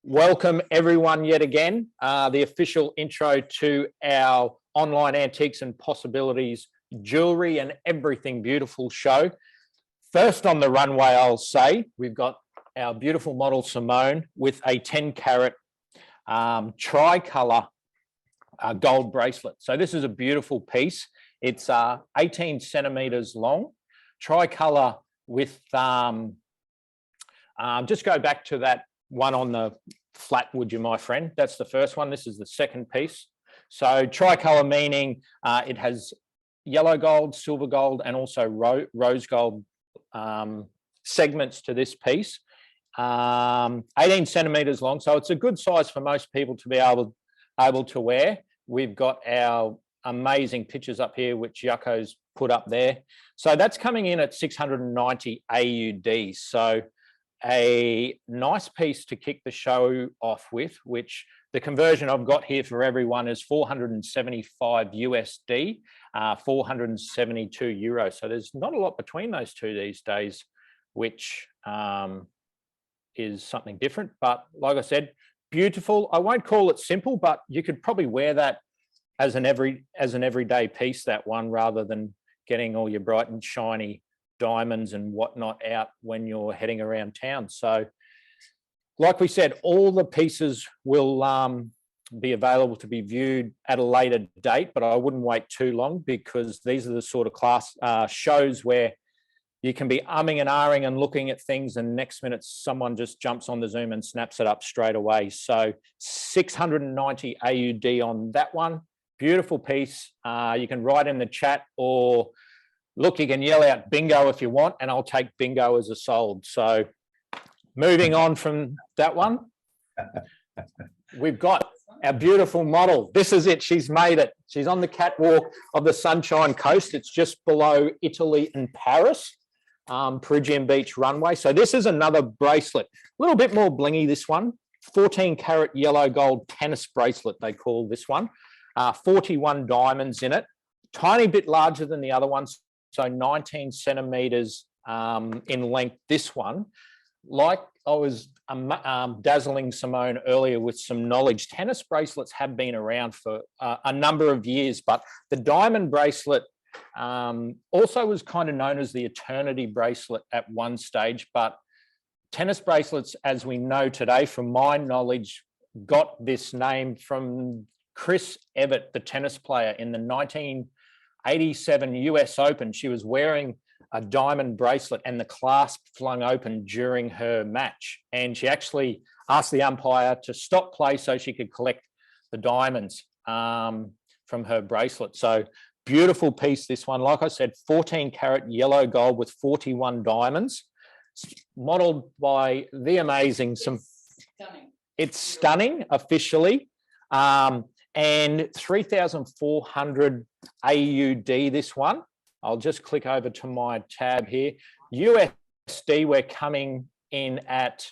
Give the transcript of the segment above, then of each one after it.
Welcome everyone yet again. The official intro to our online antiques and possibilities, jewelry and everything beautiful show. First on the runway, I'll say, we've got our beautiful model Simone with a 10 carat tricolor gold bracelet. So this is a beautiful piece. It's 18 centimeters long, tricolor with, just go back to that one on the flat, would you, my friend? That's the first one. This is the second piece. So tricolor meaning it has yellow gold, silver gold, and also rose gold segments to this piece. 18 centimeters long, so it's a good size for most people to be able to wear. We've got our amazing pictures up here, which Yucko's put up there. So that's coming in at 690 AUD. So a nice piece to kick the show off with, which the conversion I've got here for everyone is 475 USD, 472 euros. So there's not a lot between those two these days, which is something different. But like I said, beautiful. I won't call it simple, but you could probably wear that as an everyday piece, that one, rather than getting all your bright and shiny diamonds and whatnot out when you're heading around town. So like we said, all the pieces will be available to be viewed at a later date, but I wouldn't wait too long, because these are the sort of class shows where you can be umming and ahhing and looking at things, and next minute someone just jumps on the Zoom and snaps it up straight away. So 690 AUD on that one. Beautiful piece. You can write in the chat, or look, you can yell out bingo if you want, and I'll take bingo as a sold. So moving on from that one, we've got our beautiful model. This is it. She's made it. She's on the catwalk of the Sunshine Coast. It's just below Italy and Paris, Parisian Beach runway. So this is another bracelet, a little bit more blingy, this one. 14 carat yellow gold tennis bracelet, they call this one. 41 diamonds in it. Tiny bit larger than the other ones. So 19 centimeters in length, this one. Like I was dazzling Simone earlier with some knowledge, tennis bracelets have been around for a number of years, but the diamond bracelet also was kind of known as the eternity bracelet at one stage. But tennis bracelets, as we know today, from my knowledge, got this name from Chris Evert, the tennis player, in the 1987 US Open. She was wearing a diamond bracelet and the clasp flung open during her match. And she actually asked the umpire to stop play so she could collect the diamonds from her bracelet. So beautiful piece, this one. Like I said, 14 carat yellow gold with 41 diamonds. Modeled by the amazing, it's stunning officially. And 3,400 AUD, this one. I'll just click over to my tab here. USD, we're coming in at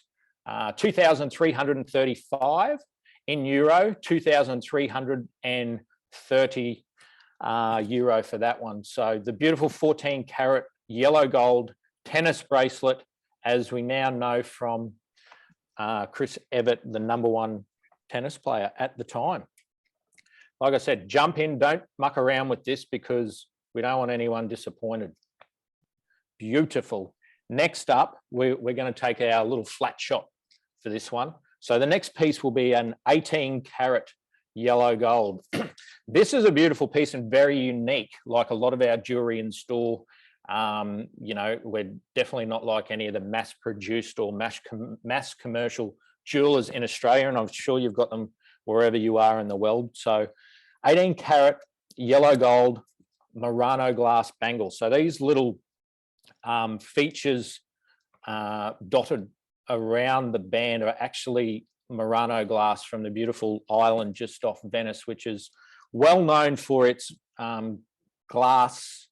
2,335. In euro, 2,330 euro for that one. So the beautiful 14 carat yellow gold tennis bracelet, as we now know from Chris Evert, the #1 tennis player at the time. Like I said, jump in, don't muck around with this, because we don't want anyone disappointed. Beautiful. Next up, we're going to take our little flat shot for this one. So the next piece will be an 18 carat yellow gold. This is a beautiful piece and very unique, like a lot of our jewelry in store. You know, we're definitely not like any of the mass produced or mass commercial jewelers in Australia, and I'm sure you've got them wherever you are in the world. So 18 carat yellow gold Murano glass bangles. So these little features dotted around the band are actually Murano glass from the beautiful island just off Venice, which is well known for its glass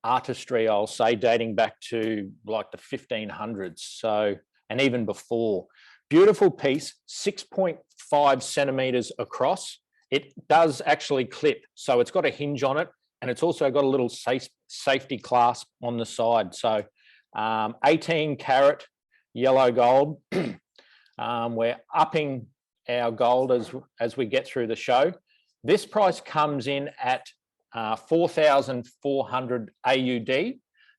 artistry, I'll say, dating back to like the 1500s. So, and even before. Beautiful piece, 6.5 centimeters across. It does actually clip, so it's got a hinge on it, and it's also got a little safety clasp on the side. So 18 carat yellow gold. We're upping our gold as we get through the show. This price comes in at 4,400 AUD,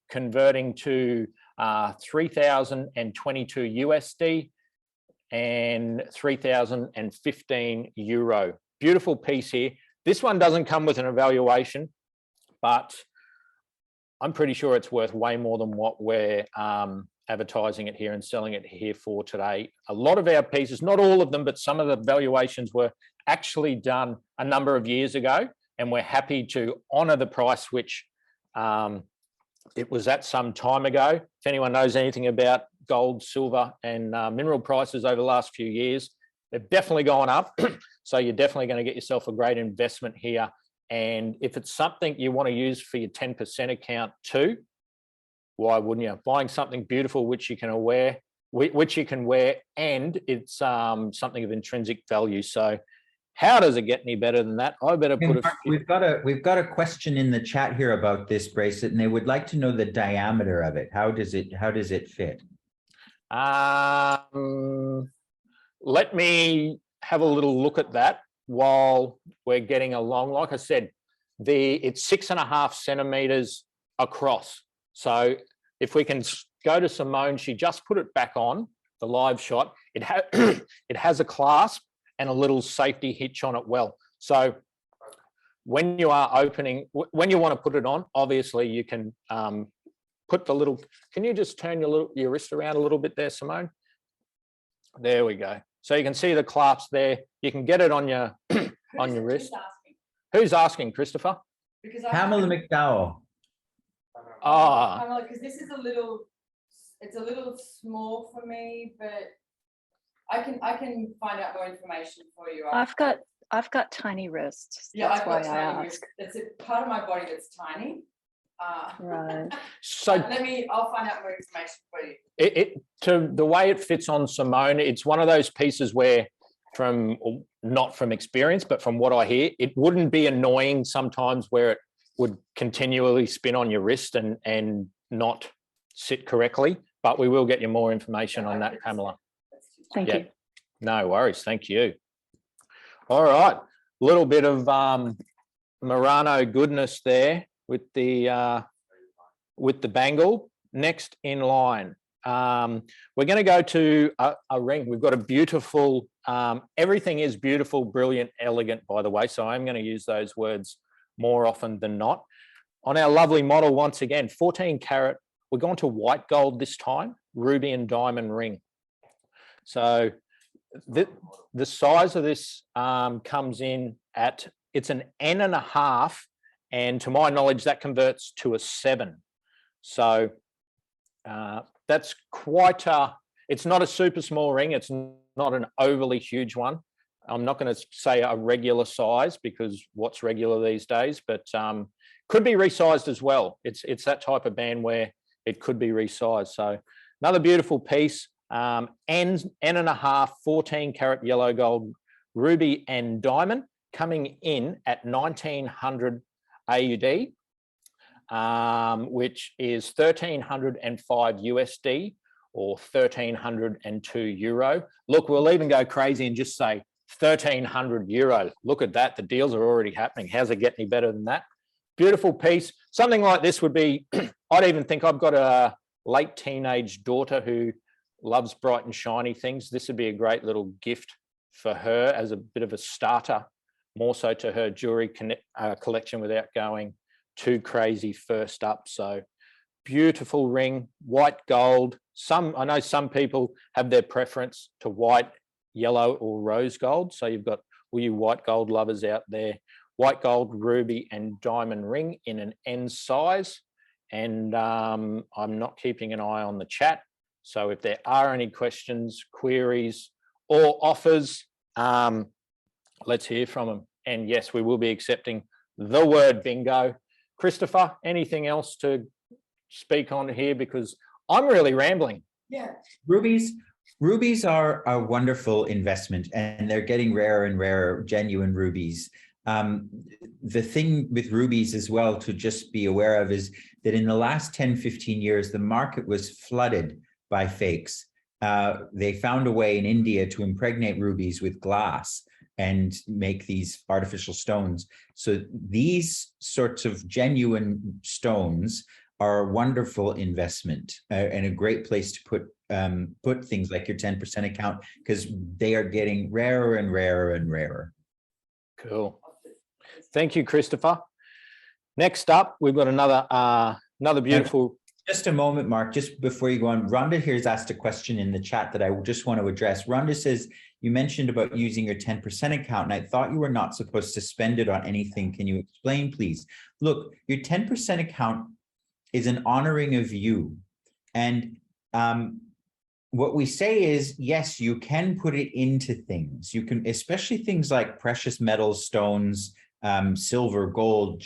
converting to 3,022 USD and 3,015 euro. Beautiful piece here. This one doesn't come with an evaluation, but I'm pretty sure it's worth way more than what we're advertising it here and selling it here for today. A lot of our pieces, not all of them, but some of the valuations were actually done a number of years ago, and we're happy to honour the price which it was at some time ago. If anyone knows anything about gold, silver and mineral prices over the last few years, they've definitely gone up. So you're definitely going to get yourself a great investment here. And if it's something you want to use for your 10% account too, why wouldn't you? Buying something beautiful which you can wear, and it's something of intrinsic value. So how does it get any better than that? I better put we've got a question in the chat here about this bracelet, and they would like to know the diameter of it. How does it fit? Let me have a little look at that while we're getting along. Like I said, it's 6.5 centimeters across. So if we can go to Simone, she just put it back on the live shot. It has a clasp and a little safety hitch on it. Well, so when you are opening, when you want to put it on, obviously you can put the little. Can you just turn your wrist around a little bit there, Simone? There we go. So you can see the clasp there. You can get it on your on your wrist. Who's asking, Christopher? Because Pamela McDowell. Pamela, because this is it's a little small for me, but I can find out more information for you. I've got tiny wrists. Yeah, that's I've why got I tiny wrists. It's a part of my body that's tiny. Right. So I'll find out more information for you. To the way it fits on Simone, it's one of those pieces where, not from experience, but from what I hear, it wouldn't be annoying sometimes where it would continually spin on your wrist and not sit correctly. But we will get you more information on that, Pamela. Thank you. No worries. Thank you. All right. A little bit of Murano goodness there with the bangle. Next in line, we're going to go to a ring. We've got a beautiful, everything is beautiful, brilliant, elegant, by the way. So I'm going to use those words more often than not. On our lovely model, once again, 14 carat, we're going to white gold this time, ruby and diamond ring. So the size of this comes in at, it's an N.5, and to my knowledge, that converts to a 7. So that's quite it's not a super small ring. It's not an overly huge one. I'm not going to say a regular size because what's regular these days, but could be resized as well. It's that type of band where it could be resized. So another beautiful piece, N.5, 14 carat yellow gold, ruby and diamond, coming in at 1,900 AUD, which is 1,305 USD or 1,302 euro. Look, we'll even go crazy and just say 1,300 euro. Look at that. The deals are already happening. How's it get any better than that? Beautiful piece. Something like this would be, I'd even think, I've got a late teenage daughter who loves bright and shiny things. This would be a great little gift for her as a bit of a starter, more so to her jewelry collection without going too crazy first up. So beautiful ring, white gold. I know some people have their preference to white, yellow or rose gold. So you've got all you white gold lovers out there. White gold, ruby and diamond ring in an N size. And I'm not keeping an eye on the chat. So if there are any questions, queries or offers, let's hear from them. And yes, we will be accepting the word bingo. Christopher, anything else to speak on here? Because I'm really rambling. Yeah, rubies are a wonderful investment, and they're getting rarer and rarer, genuine rubies. The thing with rubies as well to just be aware of is that in the last 10, 15 years, the market was flooded by fakes. they found a way in India to impregnate rubies with glass and make these artificial stones. So these sorts of genuine stones are a wonderful investment and a great place to put things like your 10% account, because they are getting rarer and rarer and rarer. Cool. Thank you, Christopher. Next up, we've got another beautiful. Just a moment, Mark, just before you go on, Rhonda here has asked a question in the chat that I just want to address. Rhonda says, you mentioned about using your 10% account, and I thought you were not supposed to spend it on anything. Can you explain, please? Look, your 10% account is an honoring of you. And what we say is, yes, you can put it into things. You can, especially things like precious metals, stones, silver, gold,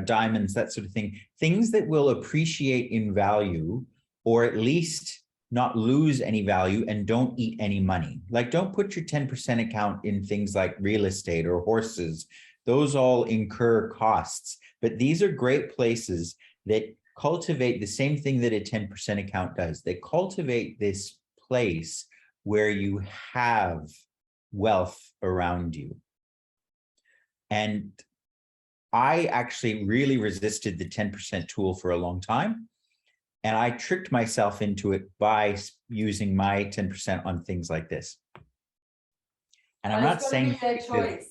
diamonds, that sort of thing, things that will appreciate in value, or at least not lose any value and don't eat any money. Like, don't put your 10% account in things like real estate or horses. Those all incur costs, but these are great places that cultivate the same thing that a 10% account does. They cultivate this place where you have wealth around you. And I actually really resisted the 10% tool for a long time. And I tricked myself into it by using my 10% on things like this. And I'm not saying their choice.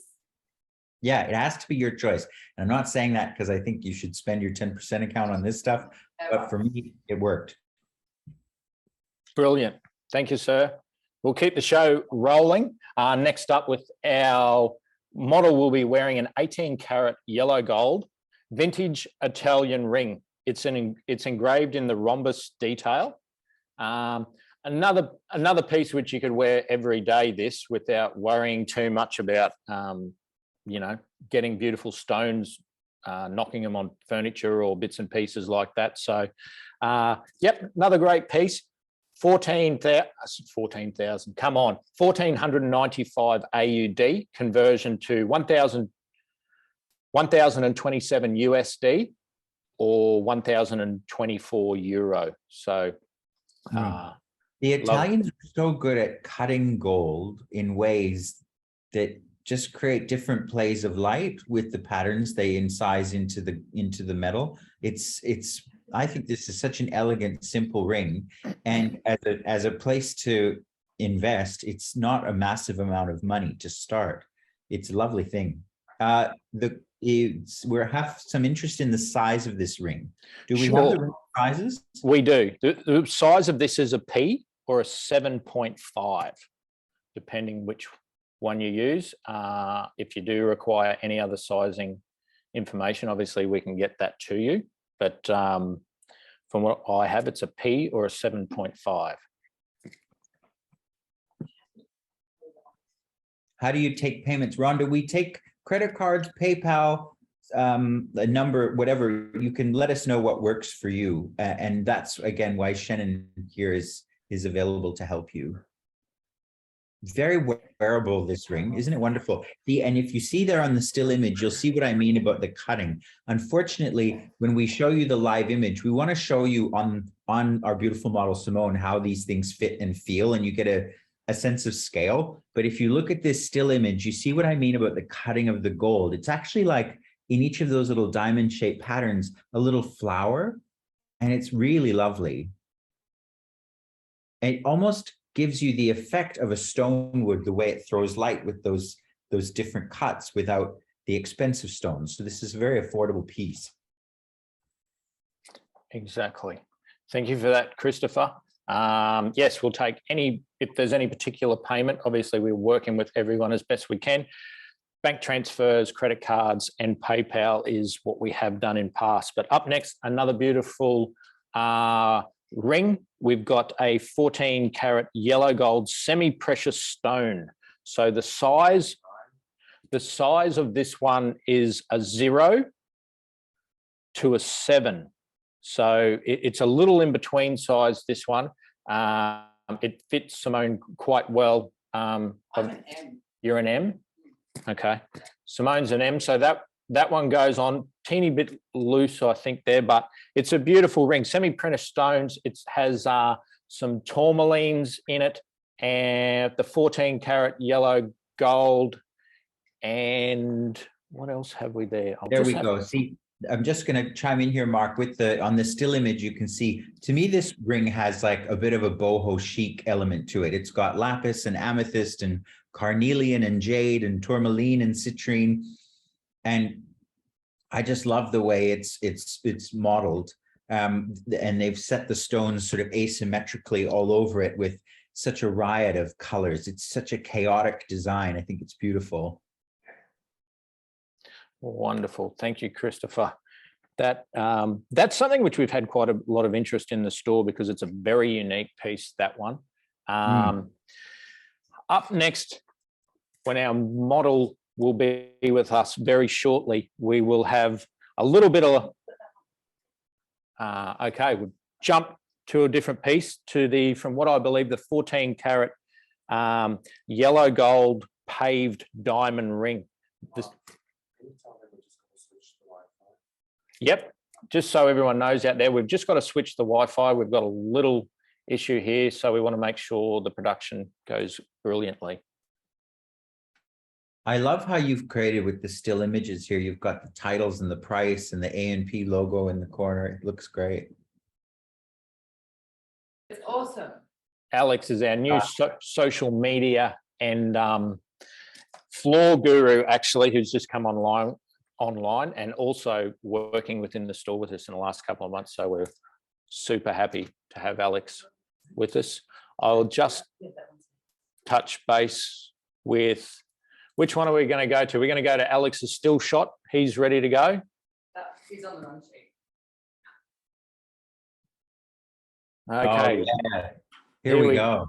Yeah, it has to be your choice. And I'm not saying that because I think you should spend your 10% account on this stuff, but for me, it worked. Brilliant. Thank you, sir. We'll keep the show rolling. Next up with our model, will be wearing an 18-karat yellow gold vintage Italian ring. It's engraved in the rhombus detail. Another piece which you could wear every day, this, without worrying too much about you know, getting beautiful stones, knocking them on furniture or bits and pieces like that. So yep, another great piece. 14,000, come on, 1,495 AUD, conversion to 1,027 USD or 1,024 euro. So the Italians are so good at cutting gold in ways that just create different plays of light with the patterns they incise into the metal. I think this is such an elegant, simple ring, and as a place to invest, it's not a massive amount of money to start. It's a lovely thing. We have some interest in the size of this ring. Do we have the ring sizes? We do. The size of this is a P or a 7.5, depending which one you use. If you do require any other sizing information, obviously we can get that to you. But from what I have, it's a P or a 7.5. How do you take payments, Rhonda? We take credit cards, PayPal, a number, whatever. You can let us know what works for you. And that's, again, why Shannon here is available to help you. Very wearable, this ring. Isn't it wonderful? And if you see there on the still image, you'll see what I mean about the cutting. Unfortunately, when we show you the live image, we want to show you on our beautiful model, Simone, how these things fit and feel, and you get a sense of scale. But if you look at this still image, you see what I mean about the cutting of the gold. It's actually like in each of those little diamond-shaped patterns, a little flower, and it's really lovely. It almost gives you the effect of a stone would, the way it throws light with those different cuts without the expensive stones. So this is a very affordable piece. Exactly. Thank you for that, Christopher. Yes, we'll take if there's any particular payment. Obviously, we're working with everyone as best we can. Bank transfers, credit cards, and PayPal is what we have done in past. But up next, another beautiful ring. We've got a 14-karat yellow gold semi-precious stone. So the size of this one is a 0 to a 7. So it's a little in between size, this one. It fits Simone quite well. I'm an M. You're an M? Okay. Simone's an M. So that one goes on teeny bit loose, I think, there, but it's a beautiful ring. Semi-precious stones. It has some tourmalines in it, and the 14 karat yellow gold. And what else have we there? There we go. See, I'm just going to chime in here, Mark, with on the still image, you can see, to me, this ring has like a bit of a boho chic element to it. It's got lapis and amethyst and carnelian and jade and tourmaline and citrine. And I just love the way it's modeled. And they've set the stones sort of asymmetrically all over it with such a riot of colors. It's such a chaotic design. I think it's beautiful. Wonderful. Thank you, Christopher. That's something which we've had quite a lot of interest in the store because it's a very unique piece, that one. Up next, when our model will be with us very shortly, we will have a little bit of, okay, we'll jump to a different piece, to from what I believe the 14 karat yellow gold paved diamond ring. Yep, just so everyone knows out there, we've just got to switch the Wi-Fi. We've got a little issue here, so we want to make sure the production goes brilliantly. I love how you've created with the still images here. You've got the titles and the price and the A&P logo in the corner. It looks great. It's awesome. Alex is our new social media and floor guru, actually, who's just come online and also working within the store with us in the last couple of months. So we're super happy to have Alex with us. I'll just touch base with, which one are we going to go to? We're going to go to Alex's still shot. He's ready to go. He's on the run sheet. Okay. Oh, yeah. Here we go.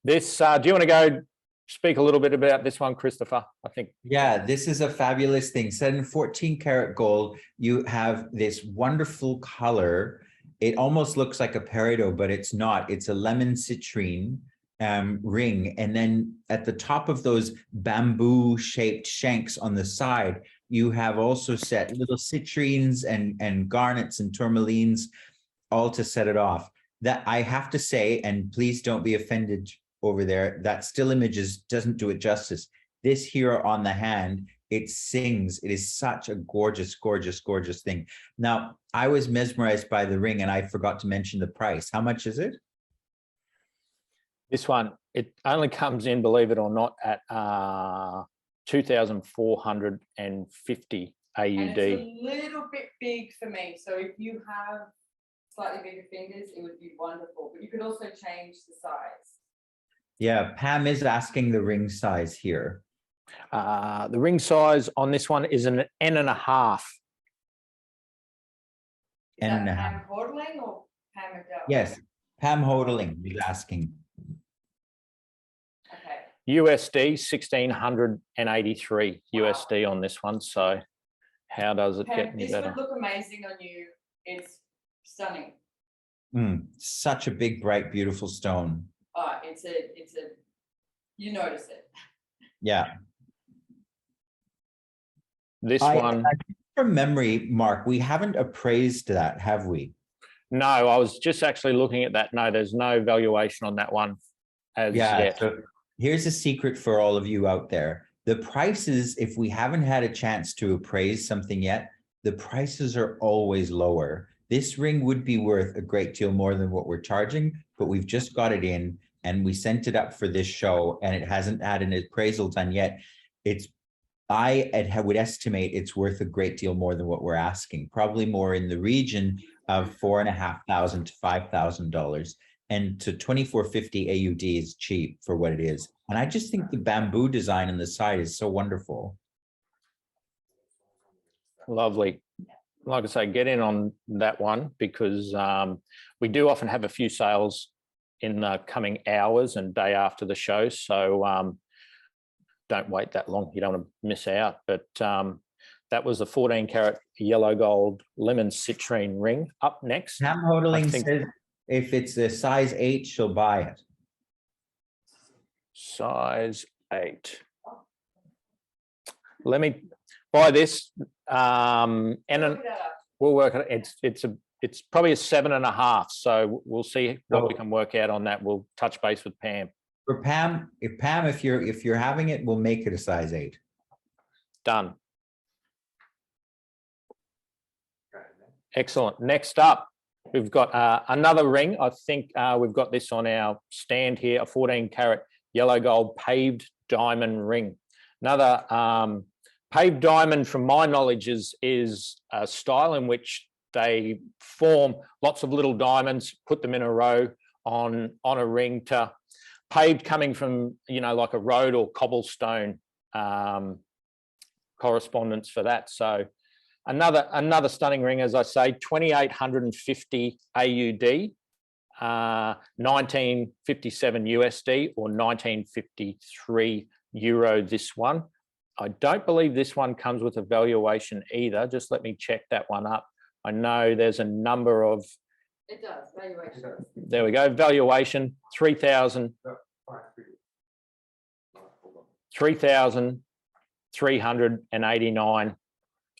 This, do you want to go speak a little bit about this one, Christopher? I think. Yeah, this is a fabulous thing. Set in 14 karat gold, you have this wonderful color. It almost looks like a peridot, but it's not. It's a lemon citrine ring. And then at the top of those bamboo shaped shanks on the side, you have also set little citrines and garnets and tourmalines, all to set it off. That I have to say, and please don't be offended over there, that still images doesn't do it justice. This here on the hand, it sings. It is such a gorgeous, gorgeous, gorgeous thing. Now, I was mesmerized by the ring and I forgot to mention the price. How much is it? This one, it only comes in, believe it or not, at 2,450 AUD. And it's a little bit big for me. So if you have slightly bigger fingers, it would be wonderful. But you could also change the size. Yeah, Pam is asking the ring size here. The ring size on this one is an N.5. Is that Pam Hodling or Pam McDowell? Yes, Pam Hodling is asking. Okay. USD 1,683 USD on this one. So how does it get any better? This would look amazing on you. It's stunning. Such a big, bright, beautiful stone. It's a, you notice it. Yeah. This one. From memory, Mark, we haven't appraised that, have we? No, I was just actually looking at that. No, there's no valuation on that one as yet. So here's a secret for all of you out there. The prices, if we haven't had a chance to appraise something yet, the prices are always lower. This ring would be worth a great deal more than what we're charging, but we've just got it in and we sent it up for this show and it hasn't had an appraisal done yet. I would estimate it's worth a great deal more than what we're asking, probably more in the region of $4,500 to $5,000, and to 2,450 AUD is cheap for what it is. And I just think the bamboo design on the side is so wonderful. Lovely. Like I say, get in on that one because we do often have a few sales in the coming hours and day after the show. So don't wait that long. You don't want to miss out. But that was the 14 karat yellow gold lemon citrine ring. Up next. Pam Hodling says if it's a size 8, she'll buy it. Size 8. Let me buy this. And we'll work on it. it's probably a 7.5. So we'll see what we So- can work out on that. We'll touch base with Pam. For Pam, if you're having it, we'll make it a size 8. Done. Excellent. Next up, we've got another ring. I think we've got this on our stand here, a 14 carat yellow gold paved diamond ring. Another paved diamond, from my knowledge, is a style in which they form lots of little diamonds, put them in a row on a ring. To paved coming from, like a road or cobblestone correspondence for that. So another stunning ring, as I say, 2,850 AUD, 1957 USD, or 1953 euro. This one, I don't believe this one comes with a valuation either. Just let me check that one up. I know there's a number of. It does, valuation. There we go. Valuation 3,389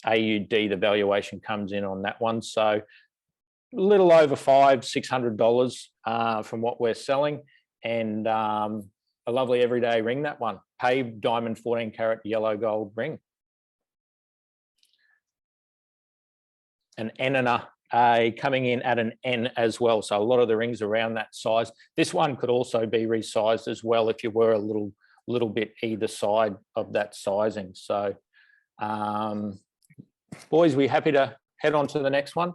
AUD. The valuation comes in on that one. So a little over $500-600 from what we're selling, and a lovely everyday ring. That one, paved diamond 14 carat yellow gold ring. An N and a coming in at an N as well. So a lot of the rings around that size. This one could also be resized as well if you were a little bit either side of that sizing. So boys, we happy to head on to the next one?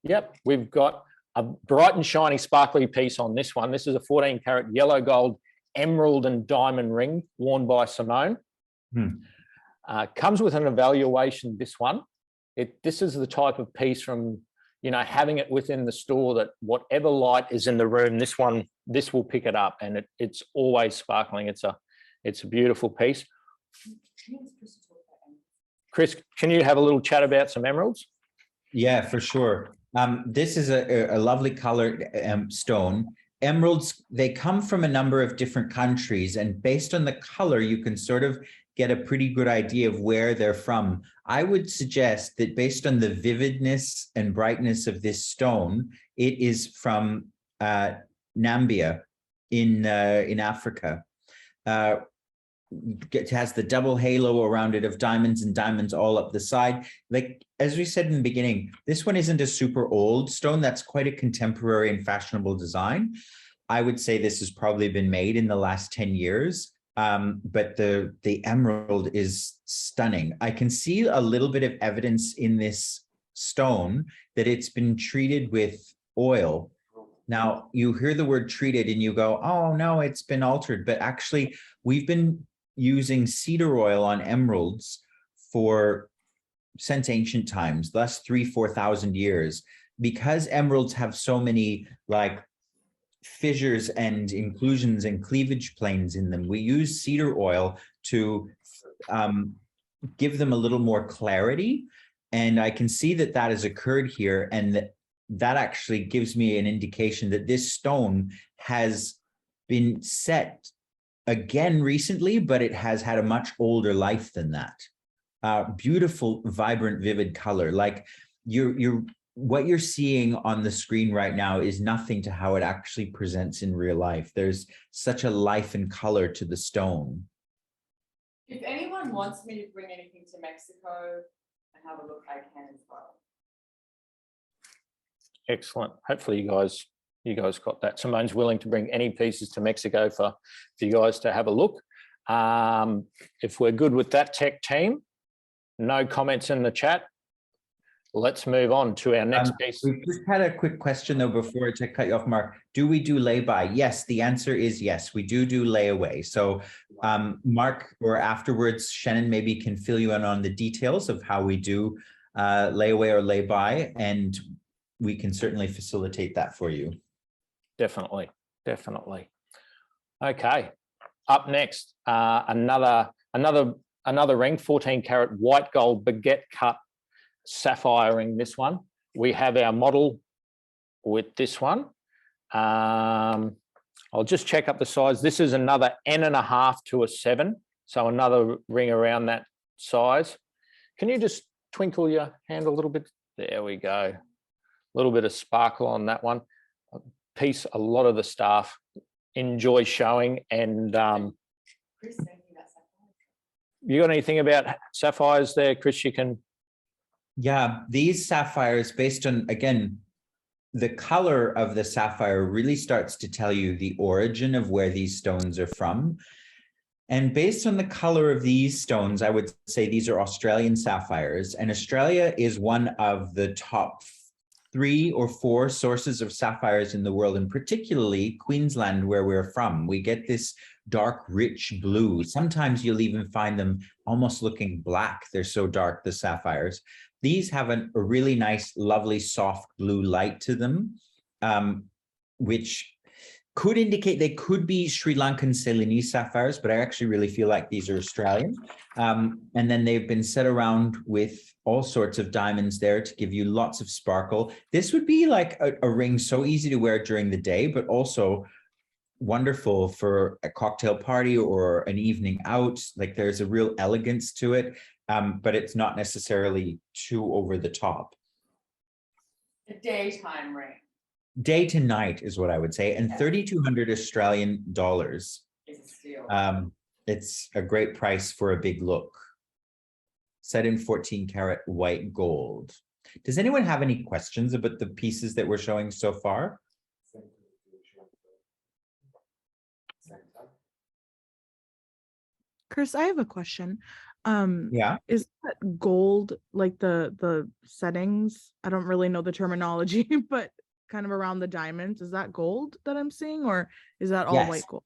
Yep, we've got a bright and shiny sparkly piece on this one. This is a 14 carat yellow gold emerald and diamond ring worn by Simone. Comes with an evaluation, this one. This is the type of piece, from having it within the store, that whatever light is in the room, this will pick it up, and it's always sparkling. It's a beautiful piece. Chris, can you have a little chat about some emeralds? Yeah, for sure. This is a lovely colored stone. Emeralds, they come from a number of different countries, and based on the color, you can sort of get a pretty good idea of where they're from. I would suggest that based on the vividness and brightness of this stone, it is from Nambia in Africa. It has the double halo around it of diamonds and diamonds all up the side. Like, as we said in the beginning, this one isn't a super old stone. That's quite a contemporary and fashionable design. I would say this has probably been made in the last 10 years. But the emerald is stunning. I can see a little bit of evidence in this stone that it's been treated with oil. Now, you hear the word treated and you go, oh no, it's been altered. But actually, we've been using cedar oil on emeralds since ancient times, thus 3,000-4,000 years, because emeralds have so many fissures and inclusions and cleavage planes in them. We use cedar oil to give them a little more clarity. And I can see that has occurred here. And that actually gives me an indication that this stone has been set again recently, but it has had a much older life than that. Beautiful, vibrant, vivid color. Like what you're seeing on the screen right now is nothing to how it actually presents in real life. There's such a life and color to the stone. If anyone wants me to bring anything to Mexico and have a look, I can as well. Excellent. Hopefully you guys got that. Simone's willing to bring any pieces to Mexico for you guys to have a look. If we're good with that, tech team, no comments in the chat. Let's move on to our next piece. We just had a quick question though before I cut you off, Mark. Do we do lay-by? Yes, the answer is yes. We do layaway. So Mark, or afterwards, Shannon maybe can fill you in on the details of how we do layaway or lay-by, and we can certainly facilitate that for you. Definitely. Okay. Up next, another ring, 14 carat white gold baguette cut sapphire ring. This one, we have our model with this one. I'll just check up the size. This is another N.5 to a 7, so another ring around that size. Can you just twinkle your hand a little bit? There we go. little bit of sparkle on that one. A piece a lot of the staff enjoy showing. And Chris, thank you, that's you got anything about sapphires there, Chris? You can. Yeah, these sapphires, based on, again, the color of the sapphire really starts to tell you the origin of where these stones are from. And based on the color of these stones, I would say these are Australian sapphires. And Australia is one of the top 3 or 4 sources of sapphires in the world, and particularly Queensland, where we're from. We get this dark, rich blue. Sometimes you'll even find them almost looking black. They're so dark, the sapphires. These have a really nice, lovely, soft blue light to them, which could indicate they could be Sri Lankan Ceylonese sapphires, but I actually really feel like these are Australian. And then they've been set around with all sorts of diamonds there to give you lots of sparkle. This would be like a ring so easy to wear during the day, but also wonderful for a cocktail party or an evening out. Like there's a real elegance to it, but it's not necessarily too over the top. a daytime ring. Day to night is what I would say, and 3,200 Australian dollars. Is a steal. It's a great price for a big look. Set in 14 karat white gold. Does anyone have any questions about the pieces that we're showing so far? Chris, I have a question. Yeah. Is that gold, like the settings? I don't really know the terminology, but kind of around the diamonds, is that gold that I'm seeing, or is that all Yes. white gold?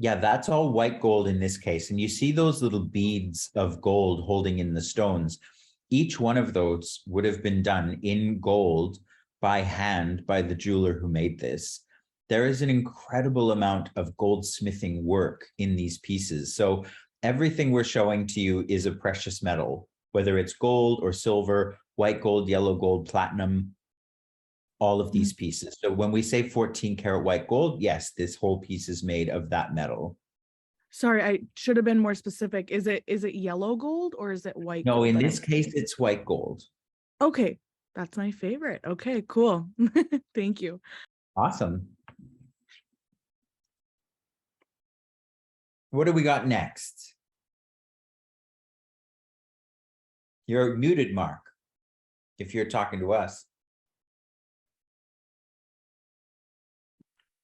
Yeah, that's all white gold in this case. And you see those little beads of gold holding in the stones. Each one of those would have been done in gold by hand by the jeweler who made this. There is an incredible amount of goldsmithing work in these pieces. So everything we're showing to you is a precious metal, whether it's gold or silver, white gold, yellow gold, platinum, all of these pieces. So when we say 14 karat white gold, yes, this whole piece is made of that metal. Sorry, I should have been more specific. Is it yellow gold or is it white No, gold? in this case, it's white gold. Okay, that's my favorite. Okay, cool. Thank you. Awesome. What do we got next? You're muted, Mark, if you're talking to us.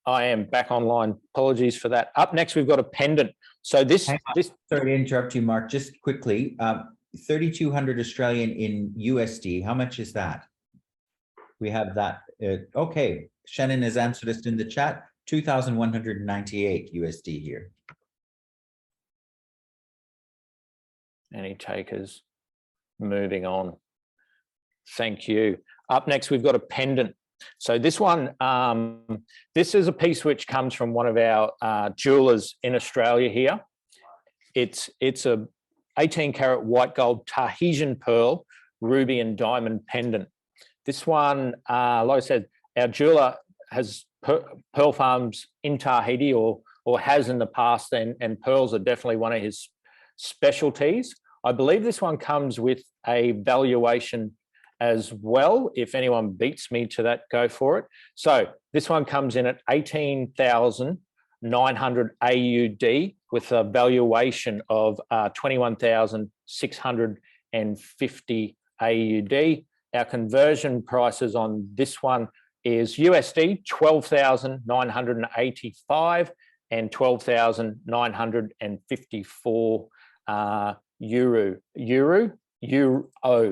I am back online. Apologies for that. Up next, we've got a pendant. So Sorry to interrupt you, Mark, just quickly. 3,200 Australian in USD. How much is that? We have that. Okay. Shannon has answered us in the chat. 2,198 USD here. Any takers? Moving on. Thank you. Up next, we've got a pendant. So this one, this is a piece which comes from one of our jewelers in Australia here. It's a 18 karat white gold Tahitian pearl, ruby and diamond pendant. This one, like I said, our jeweler has pearl farms in Tahiti or has in the past, and pearls are definitely one of his specialties. I believe this one comes with a valuation as well. If anyone beats me to that, go for it. So this one comes in at 18,900 AUD with a valuation of 21,650 AUD. Our conversion prices on this one is USD 12,985 and 12,954 euro.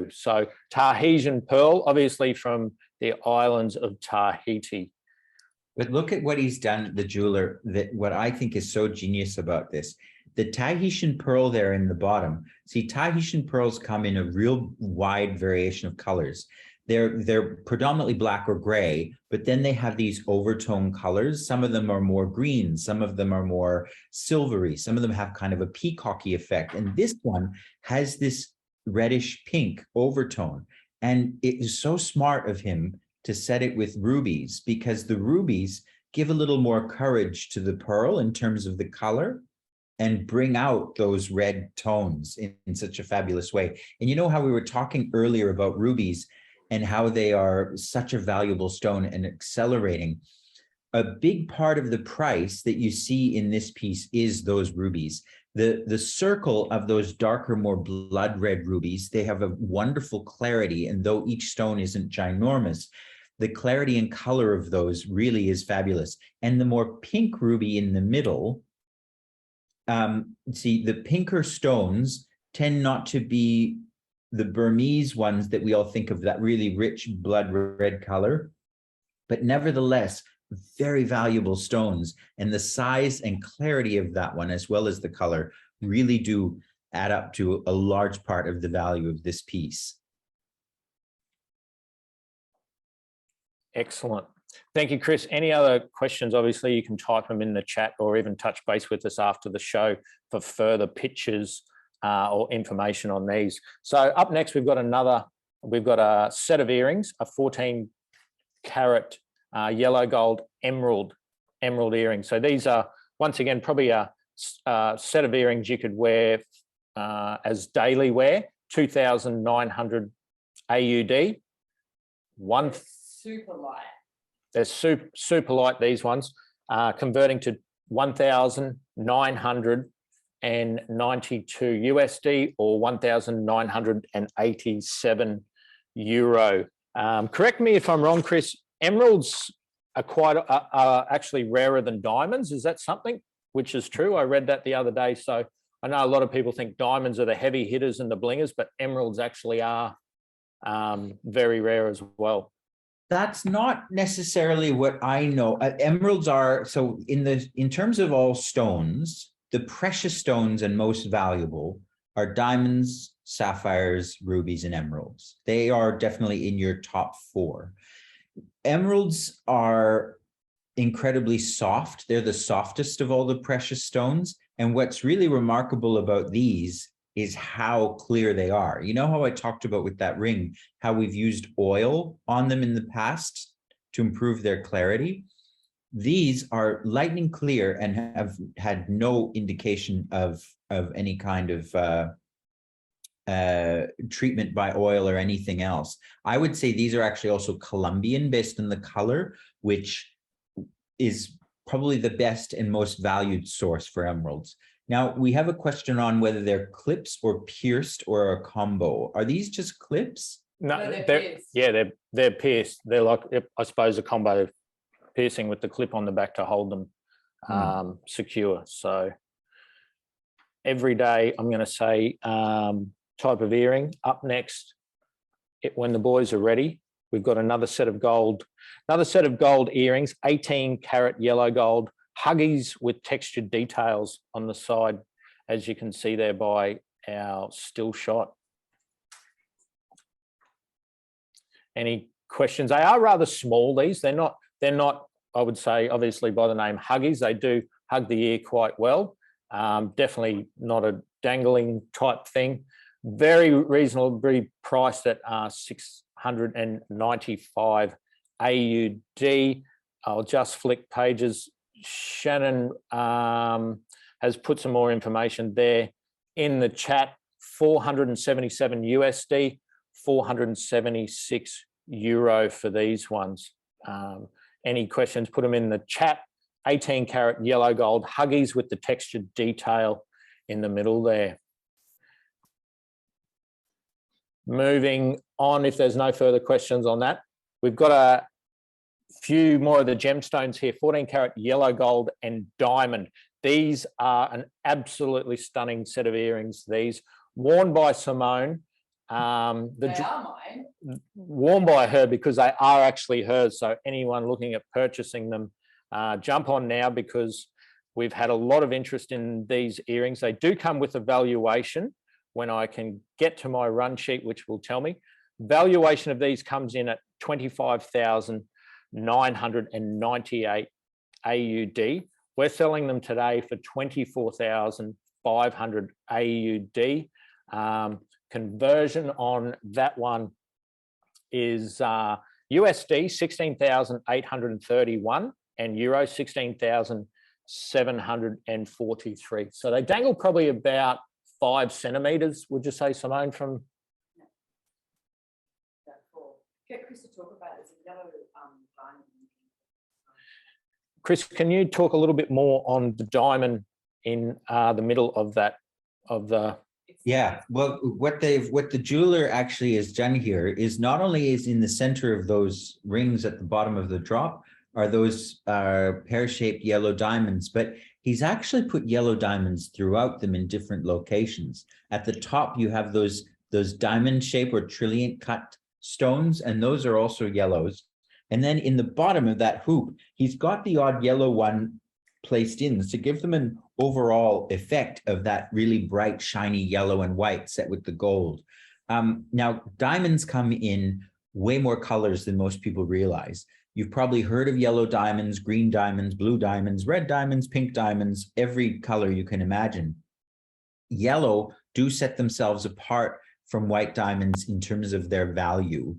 So Tahitian pearl, obviously from the islands of Tahiti. But look at what he's done, the jeweler, that what I think is so genius about this. The Tahitian pearl there in the bottom. See, Tahitian pearls come in a real wide variation of colors. They're predominantly black or gray, but then they have these overtone colors. Some of them are more green, some of them are more silvery, some of them have kind of a peacocky effect. And this one has this reddish pink overtone. And it is so smart of him to set it with rubies, because the rubies give a little more courage to the pearl in terms of the color and bring out those red tones in such a fabulous way. And you know how we were talking earlier about rubies, and how they are such a valuable stone and accelerating. A big part of the price that you see in this piece is those rubies. The circle of those darker, more blood red rubies, they have a wonderful clarity. And though each stone isn't ginormous, the clarity and color of those really is fabulous. And the more pink ruby in the middle, see, the pinker stones tend not to be the Burmese ones that we all think of, that really rich blood red color, but nevertheless, very valuable stones. And the size and clarity of that one, as well as the color, really do add up to a large part of the value of this piece. Excellent. Thank you, Chris. Any other questions? Obviously, you can type them in the chat or even touch base with us after the show for further pictures or information on these. So up next, we've got a set of earrings, a 14 carat yellow gold emerald earring. So these are, once again, probably a set of earrings you could wear as daily wear, 2,900 AUD. Super light. They're super light, these ones, converting to 1,992 USD or 1,987 euro. Correct me if I'm wrong, Chris, emeralds are actually rarer than diamonds. Is that something which is true? I read that the other day. So I know a lot of people think diamonds are the heavy hitters and the blingers, but emeralds actually are very rare as well. That's not necessarily what I know. Emeralds are, so in terms of all stones, the precious stones and most valuable are diamonds, sapphires, rubies, and emeralds. They are definitely in your top 4. Emeralds are incredibly soft. They're the softest of all the precious stones. And what's really remarkable about these is how clear they are. You know how I talked about with that ring, how we've used oil on them in the past to improve their clarity? These are lightning clear and have had no indication of any kind of treatment by oil or anything else. I would say these are actually also Colombian based on the color, which is probably the best and most valued source for emeralds. Now, we have a question on whether they're clips or pierced or a combo. Are these just clips? No, they're pierced. Yeah, they're pierced. They're like, I suppose, a combo piercing with the clip on the back to hold them secure. So every day, I'm going to say type of earring. Up next, when the boys are ready, we've got another set of gold earrings, 18 carat yellow gold, huggies with textured details on the side, as you can see there by our still shot. Any questions? They are rather small, these. They're not, I would say, obviously by the name huggies, they do hug the ear quite well. Definitely not a dangling type thing. Very reasonably priced at 695 AUD. I'll just flick pages. Shannon has put some more information there in the chat. 477 USD, 476 euro for these ones. Any questions, put them in the chat. 18 carat yellow gold huggies with the textured detail in the middle there. Moving on, if there's no further questions on that, we've got a few more of the gemstones here, 14 carat yellow gold and diamond. These are an absolutely stunning set of earrings. These worn by Simone. They are mine. Worn by her because they are actually hers. So anyone looking at purchasing them, jump on now because we've had a lot of interest in these earrings. They do come with a valuation when I can get to my run sheet, which will tell me. Valuation of these comes in at 25,998 AUD. We're selling them today for 24,500 AUD. Conversion on that one is USD 16,831 and euro 16,743. So they dangle probably about 5 centimeters, would you say, Simone, from? get Chris to talk about it. It's a yellow diamond. Chris, can you talk a little bit more on the diamond in the middle of that, of the... Yeah, well, what the jeweler actually has done here is not only is in the center of those rings at the bottom of the drop are those pear-shaped yellow diamonds, but he's actually put yellow diamonds throughout them in different locations. At the top, you have those diamond shape or trilliant cut stones, and those are also yellows. And then in the bottom of that hoop, he's got the odd yellow one placed in to give them an overall effect of that really bright, shiny yellow and white set with the gold. Now, diamonds come in way more colors than most people realize. You've probably heard of yellow diamonds, green diamonds, blue diamonds, red diamonds, pink diamonds, every color you can imagine. Yellow do set themselves apart from white diamonds in terms of their value.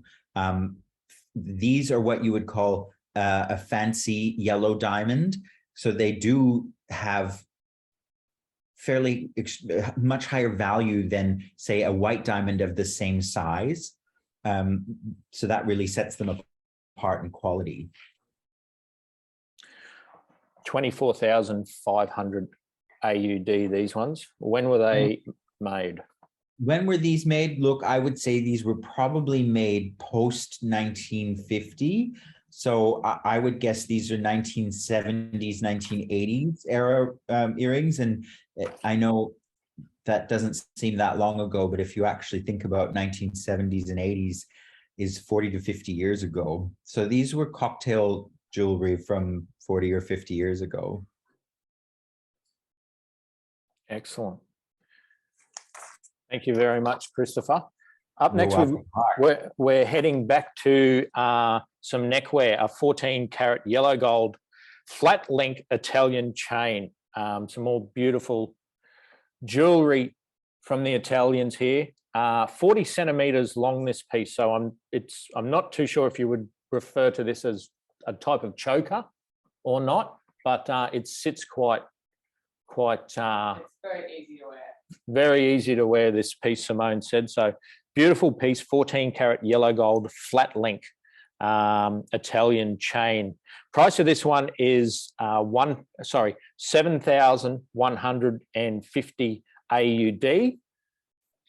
These are what you would call a fancy yellow diamond. So they do have fairly much higher value than, say, a white diamond of the same size. So that really sets them apart in quality. 24,500 AUD, these ones. When were they made? When were these made? Look, I would say these were probably made post 1950. So I would guess these are 1970s, 1980s era earrings. And I know that doesn't seem that long ago, but if you actually think about 1970s and 80s is 40 to 50 years ago. So these were cocktail jewelry from 40 or 50 years ago. Excellent. Thank you very much, Christopher. Up You're next, welcome. we're heading back to some neckwear, a 14-carat yellow gold flat link Italian chain. Some more beautiful jewelry from the Italians here. 40 centimeters long, this piece. So I'm not too sure if you would refer to this as a type of choker or not, but it sits quite. It's very easy to wear. Very easy to wear, this piece, Simone said. So beautiful piece, 14-carat yellow gold flat link Italian chain. Price of this one is 7,150 AUD.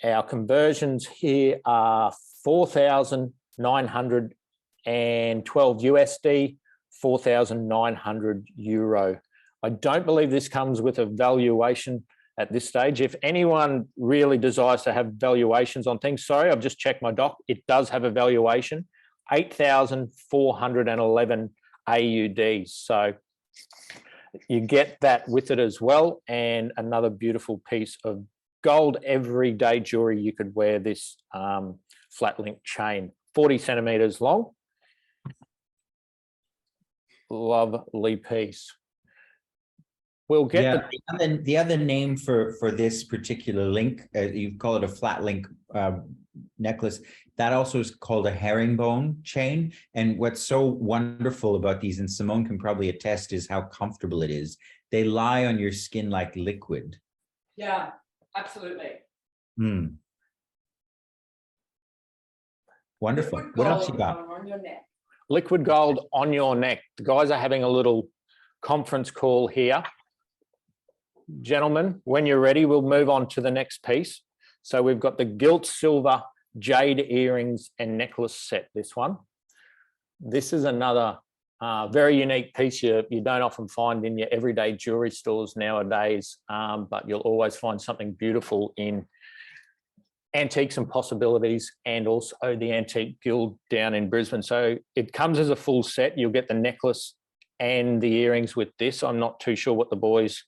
Our conversions here are 4,912 USD, 4,900 euro. I don't believe this comes with a valuation at this stage. If anyone really desires to have valuations on things, sorry, I've just checked my doc. It does have a valuation, 8,411 AUD. So you get that with it as well. And another beautiful piece of gold everyday jewelry. You could wear this flat link chain, 40 centimeters long. Lovely piece. We'll get the other name for this particular link, you call it a flat link necklace. That also is called a herringbone chain. And what's so wonderful about these, and Simone can probably attest, is how comfortable it is. They lie on your skin like liquid. Yeah, absolutely. Wonderful. Liquid What else you gold got? on your neck. liquid gold on your neck. The guys are having a little conference call here. Gentlemen, when you're ready, we'll move on to the next piece. So we've got the gilt silver jade earrings and necklace set, this one. This is another very unique piece you don't often find in your everyday jewelry stores nowadays, but you'll always find something beautiful in Antiques and Possibilities and also the Antique Guild down in Brisbane. So it comes as a full set. You'll get the necklace and the earrings with this. I'm not too sure what the boys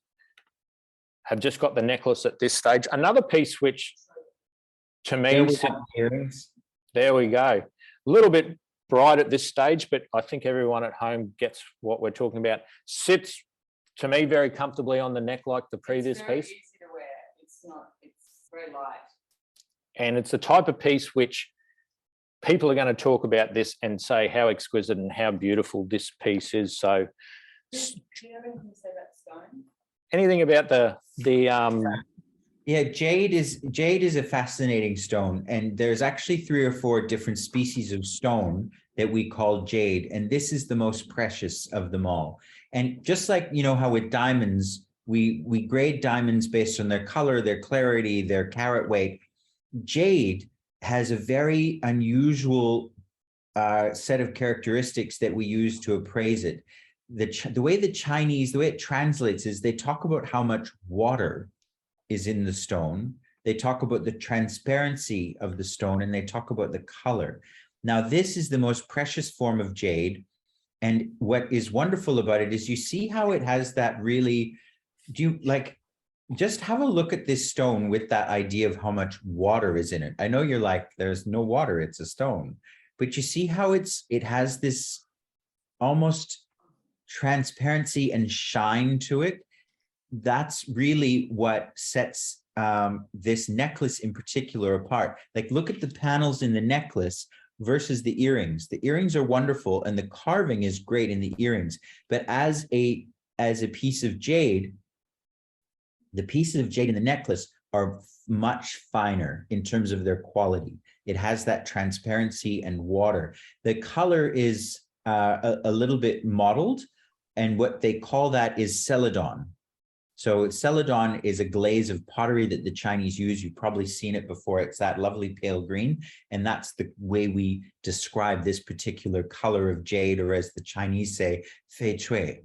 have just got the necklace at this stage. Another piece which to me, there we go. A little bit bright at this stage, but I think everyone at home gets what we're talking about. Sits to me very comfortably on the neck like the previous piece. It's very easy to wear. It's very light. And it's the type of piece which people are going to talk about this and say how exquisite and how beautiful this piece is. So do you have anything to say about stone? Anything about the Yeah, jade is a fascinating stone, and there's actually 3 or 4 different species of stone that we call jade, and this is the most precious of them all. And just like, you know, how with diamonds, we grade diamonds based on their color, their clarity, their carat weight. Jade has a very unusual set of characteristics that we use to appraise it. The way it translates is they talk about how much water is in the stone. They talk about the transparency of the stone, and they talk about the color. Now, this is the most precious form of jade. And what is wonderful about it is you see how it has that really, just have a look at this stone with that idea of how much water is in it. I know you're like, there's no water, it's a stone, but you see how it has this almost transparency and shine to it. That's really what sets this necklace in particular apart. Like, look at the panels in the necklace versus the earrings. The earrings are wonderful and the carving is great in the earrings, but as a piece of jade, the pieces of jade in the necklace are much finer in terms of their quality. It has that transparency and water. The color is a little bit mottled, and what they call that is celadon. So celadon is a glaze of pottery that the Chinese use. You've probably seen it before. It's that lovely pale green. And that's the way we describe this particular color of jade, or as the Chinese say, fei chui.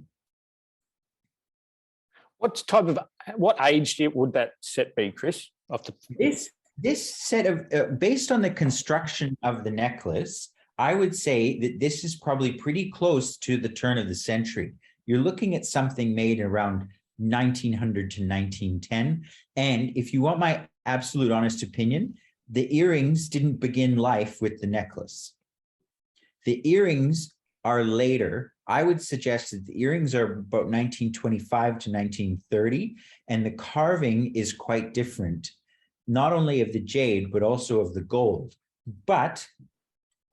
What age would that set be, Chris? This set of, based on the construction of the necklace, I would say that this is probably pretty close to the turn of the century. You're looking at something made around 1900 to 1910. And if you want my absolute honest opinion, the earrings didn't begin life with the necklace. The earrings are later. I would suggest that the earrings are about 1925 to 1930, and the carving is quite different, not only of the jade, but also of the gold. But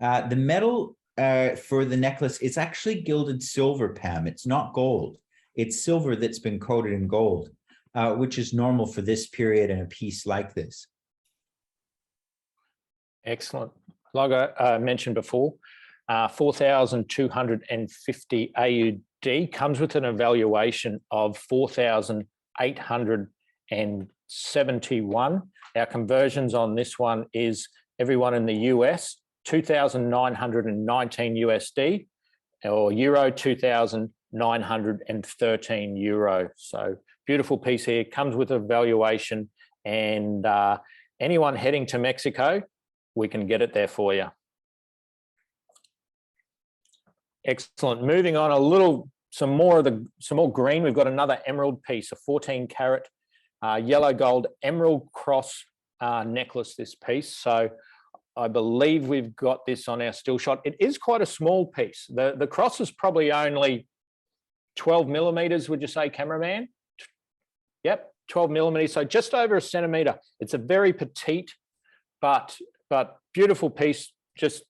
the metal for the necklace is actually gilded silver, Pam. It's not gold. It's silver that's been coated in gold, which is normal for this period and a piece like this. Excellent. Like I mentioned before, 4,250 AUD comes with an evaluation of 4,871. Our conversions on this one is everyone in the US, 2,919 USD, or Euro 2,913 Euro. So beautiful piece here, comes with a valuation, and anyone heading to Mexico, we can get it there for you. Excellent. Moving on some more green. We've got another emerald piece, a 14 carat yellow gold emerald cross necklace, this piece. So I believe we've got this on our still shot. It is quite a small piece. The cross is probably only 12 millimeters, would you say, cameraman? Yep, 12 millimeters, so just over a centimeter. It's a very petite but beautiful piece, just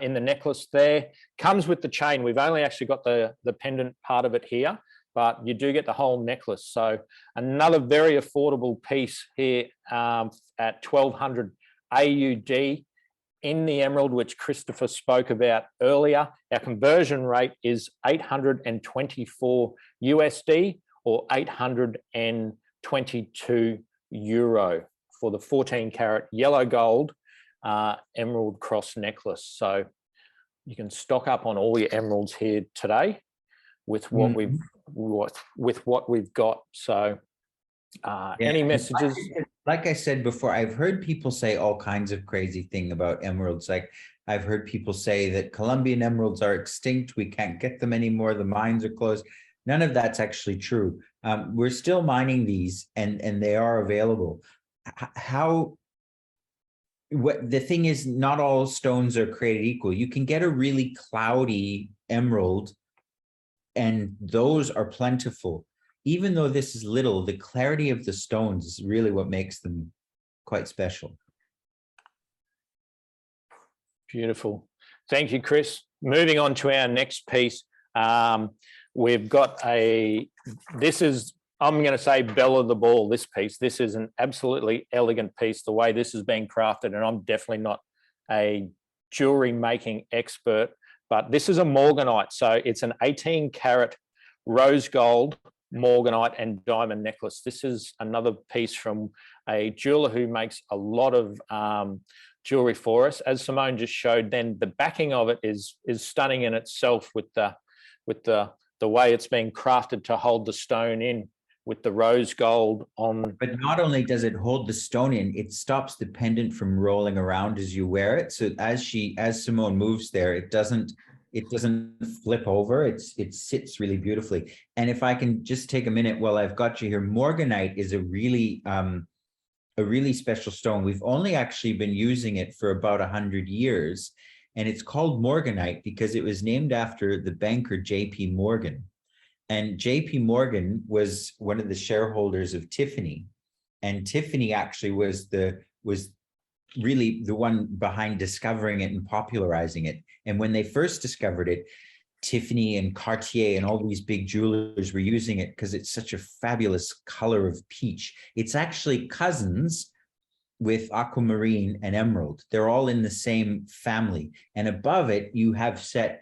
in the necklace there. Comes with the chain. We've only actually got the pendant part of it here, but you do get the whole necklace. So another very affordable piece here at 1,200 AUD in the emerald, which Christopher spoke about earlier. Our conversion rate is 824 USD or 822 Euro for the 14 carat yellow gold emerald cross necklace. So you can stock up on all your emeralds here today with what we've got. So any messages? Like I said before, I've heard people say all kinds of crazy things about emeralds. Like, I've heard people say that Colombian emeralds are extinct. We can't get them anymore. The mines are closed. None of that's actually true. We're still mining these, and they are available. The thing is, not all stones are created equal. You can get a really cloudy emerald, and those are plentiful. Even though this is little, the clarity of the stones is really what makes them quite special. Beautiful. Thank you, Chris. Moving on to our next piece. We've got this is I'm going to say belle of the ball, this piece. This is an absolutely elegant piece, the way this is being crafted, and I'm definitely not a jewelry making expert, but this is a morganite. So it's an 18 carat rose gold morganite and diamond necklace. This is another piece from a jeweler who makes a lot of jewelry for us. As Simone just showed, then the backing of it is stunning in itself with the way it's being crafted to hold the stone in with the rose gold on. But not only does it hold the stone in, it stops the pendant from rolling around as you wear it. So as Simone moves there, it doesn't flip over. It sits really beautifully. And if I can just take a minute while I've got you here, morganite is a really special stone. We've only actually been using it for about 100 years. And it's called morganite because it was named after the banker J.P. Morgan. And J.P. Morgan was one of the shareholders of Tiffany. And Tiffany actually was really the one behind discovering it and popularizing it. And when they first discovered it, Tiffany and Cartier and all these big jewelers were using it because it's such a fabulous color of peach. It's actually cousins with aquamarine and emerald. They're all in the same family. And above it, you have set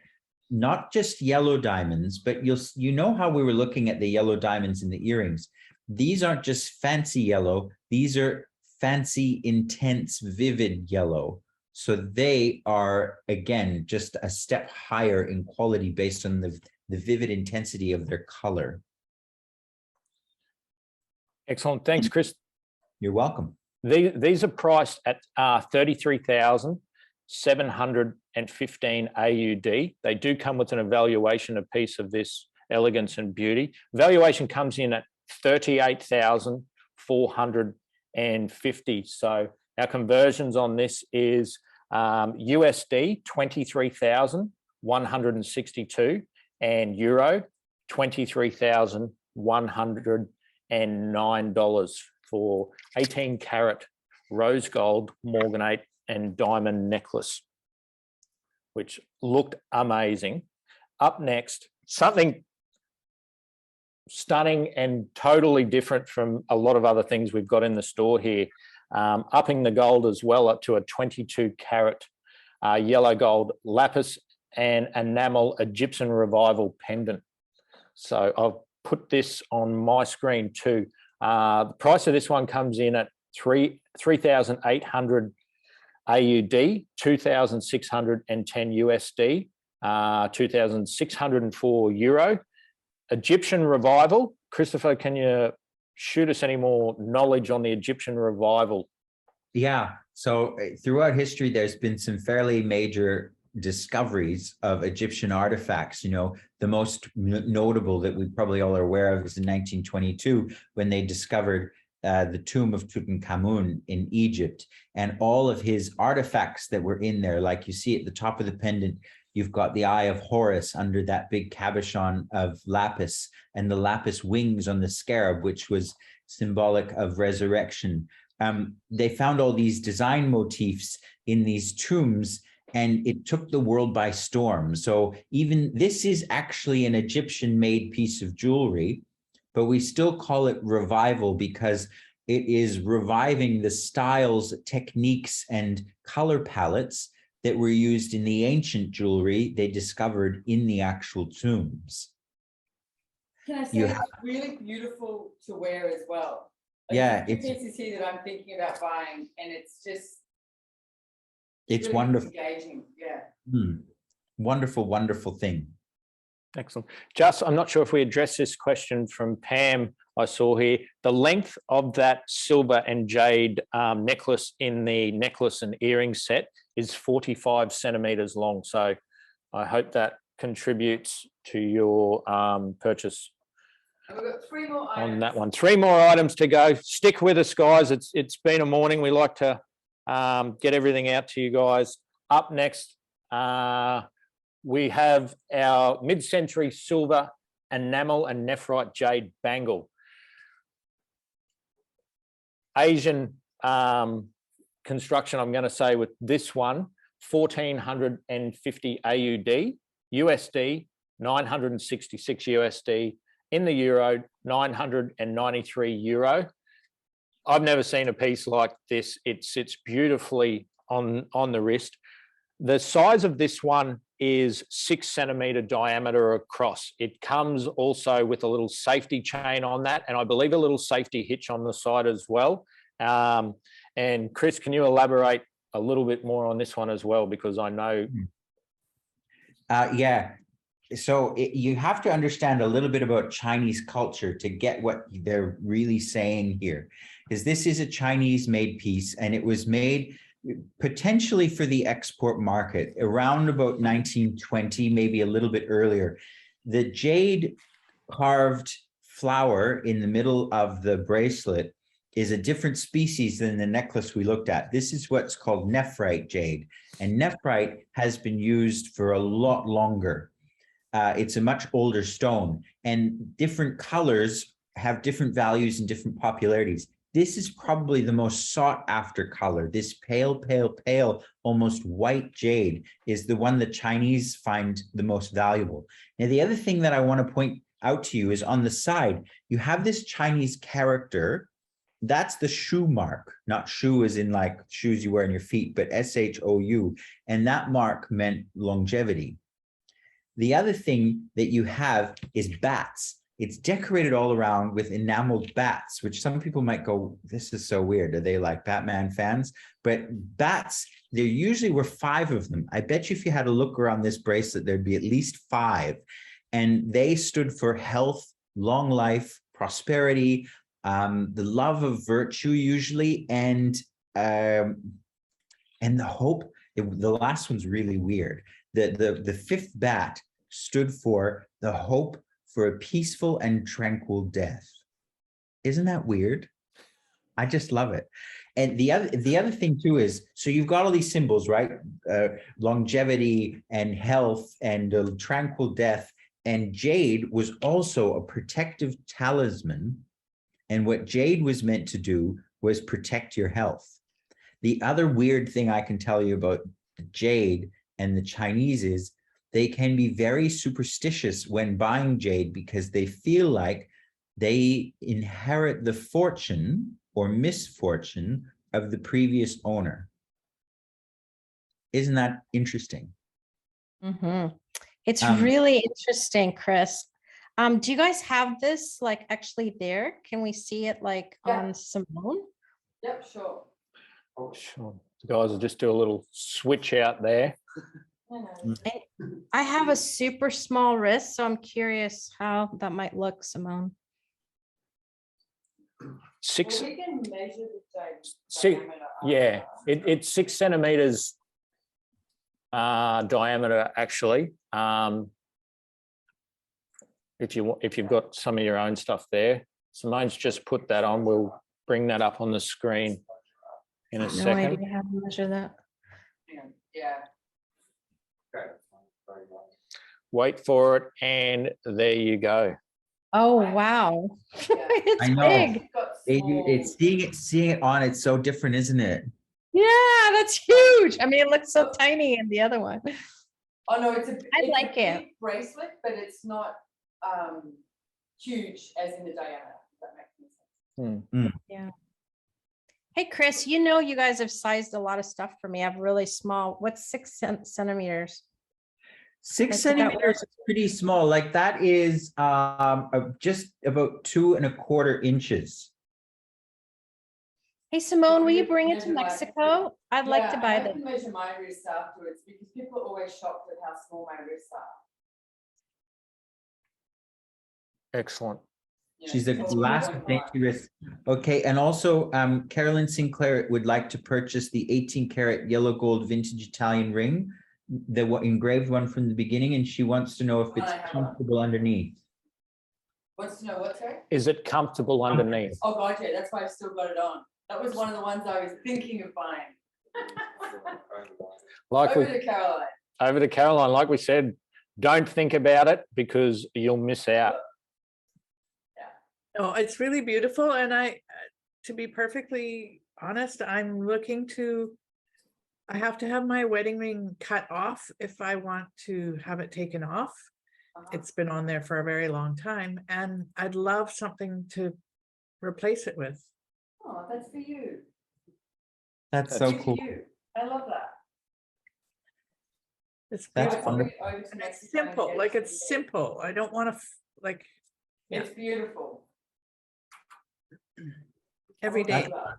not just yellow diamonds, but you know how we were looking at the yellow diamonds in the earrings. These aren't just fancy yellow. These are fancy, intense, vivid yellow. So they are, again, just a step higher in quality based on the vivid intensity of their color. Excellent. Thanks, Chris. You're welcome. These are priced at 33,715 AUD. They do come with an evaluation, a piece of this elegance and beauty. Valuation comes in at 38,450. So our conversions on this is USD 23,162 and Euro $23,109 for 18 carat rose gold morganite and diamond necklace, which looked amazing. Up next, something stunning and totally different from a lot of other things we've got in the store here. Upping the gold as well up to a 22 carat yellow gold lapis and enamel Egyptian revival pendant. So I've put this on my screen too. The price of this one comes in at 3,800 AUD, 2,610 USD, 2,604 Euro. Egyptian revival. Christopher, can you shoot us any more knowledge on the Egyptian revival? Yeah, so throughout history, there's been some fairly major discoveries of Egyptian artifacts. You know, the most notable that we probably all are aware of is in 1922 when they discovered the tomb of Tutankhamun in Egypt, and all of his artifacts that were in there, like you see at the top of the pendant, you've got the eye of Horus under that big cabochon of lapis, and the lapis wings on the scarab, which was symbolic of resurrection. They found all these design motifs in these tombs, and it took the world by storm. So even this is actually an Egyptian-made piece of jewelry, but we still call it revival because it is reviving the styles, techniques, and color palettes that were used in the ancient jewelry they discovered in the actual tombs. Can I say it's really beautiful to wear as well? Like, yeah, there's two pieces here that I'm thinking about buying, and it's really wonderful. engaging. Yeah. Wonderful, wonderful thing. Excellent. Just, I'm not sure if we addressed this question from Pam, I saw here. The length of that silver and jade necklace in the necklace and earring set is 45 centimeters long. So I hope that contributes to your purchase. And we've got 3 more items. On that one. 3 more items to go. Stick with us, guys. It's been a morning. We like to get everything out to you guys. Up next, we have our mid-century silver enamel and nephrite jade bangle. Asian construction, I'm going to say, with this one, 1,450 AUD, USD 966 USD, in the euro, €993. I've never seen a piece like this. It sits beautifully on the wrist. The size of this one is 6 centimeter diameter across. It comes also with a little safety chain on that, and I believe a little safety hitch on the side as well. And Chris, can you elaborate a little bit more on this one as well? Because I know. Yeah. So you have to understand a little bit about Chinese culture to get what they're really saying here, because this is a Chinese made piece, and it was made potentially for the export market around about 1920, maybe a little bit earlier. The jade carved flower in the middle of the bracelet is a different species than the necklace we looked at. This is what's called nephrite jade, and nephrite has been used for a lot longer. It's a much older stone, and different colors have different values and different popularities. This is probably the most sought after color. This pale, pale, pale, almost white jade is the one the Chinese find the most valuable. Now, the other thing that I want to point out to you is on the side, you have this Chinese character. That's the shoe mark, not shoe as in like shoes you wear on your feet, but SHOU. And that mark meant longevity. The other thing that you have is bats. It's decorated all around with enameled bats, which some people might go, this is so weird. Are they like Batman fans? But bats, there usually were 5 of them. I bet you if you had a look around this bracelet, there'd be at least 5. And they stood for health, long life, prosperity, the love of virtue usually, and the hope. The last one's really weird. The 5th bat stood for the hope for a peaceful and tranquil death. Isn't that weird? I just love it. And the other thing too is, so you've got all these symbols, right? Longevity and health and tranquil death. And jade was also a protective talisman. And what jade was meant to do was protect your health. The other weird thing I can tell you about jade and the Chinese is they can be very superstitious when buying jade because they feel like they inherit the fortune or misfortune of the previous owner. Isn't that interesting? Mm-hmm. It's really interesting, Chris. Do you guys have this like actually there? Can we see it like on Simone? Yep, sure. Oh, sure. The guys will just do a little switch out there. I have a super small wrist, so I'm curious how that might look, Simone. 6. Well, we can measure the diameter. Yeah, it's 6 centimeters diameter actually. If you've got some of your own stuff there, Simone's just put that on. We'll bring that up on the screen in a second. No idea how to measure that. Yeah. Wait for it, and there you go. Oh wow, it's I know. big. It's seeing it on. It's so different, isn't it? Yeah, that's huge. I mean, it looks so tiny in the other one. Oh no, it's like a it. big bracelet, but it's not huge as in the diameter. If that makes sense. Yeah. Hey, Chris, you guys have sized a lot of stuff for me. I have really small. What's 6 centimeters? 6 centimeters is pretty small. Like that is just about 2 1/4 inches. Hey, Simone, will you bring it to Mexico? I'd like to buy I them. can measure my wrists afterwards because people are always shocked at how small my wrists are. Excellent. She's a glass wrist. Okay, and also Carolyn Sinclair would like to purchase the 18-karat yellow gold vintage Italian ring, the engraved one from the beginning, and she wants to know if it's comfortable underneath. Wants to know what, sorry? Is it comfortable underneath? Oh God, yeah, that's why I've still got it on. That was one of the ones I was thinking of buying. Over to Caroline. Over to Caroline. Like we said, don't think about it because you'll miss out. No, it's really beautiful. And to be perfectly honest, I'm looking to, I have to have my wedding ring cut off if I want to have it taken off. It's been on there for a very long time, and I'd love something to replace it with. Oh, that's for you. That's so Good for cool. you. I love that. It's That's beautiful. Bring it over to And it's Mexico and simple, get like it it's to you. simple. I don't want to like yeah. It's beautiful. every I day. love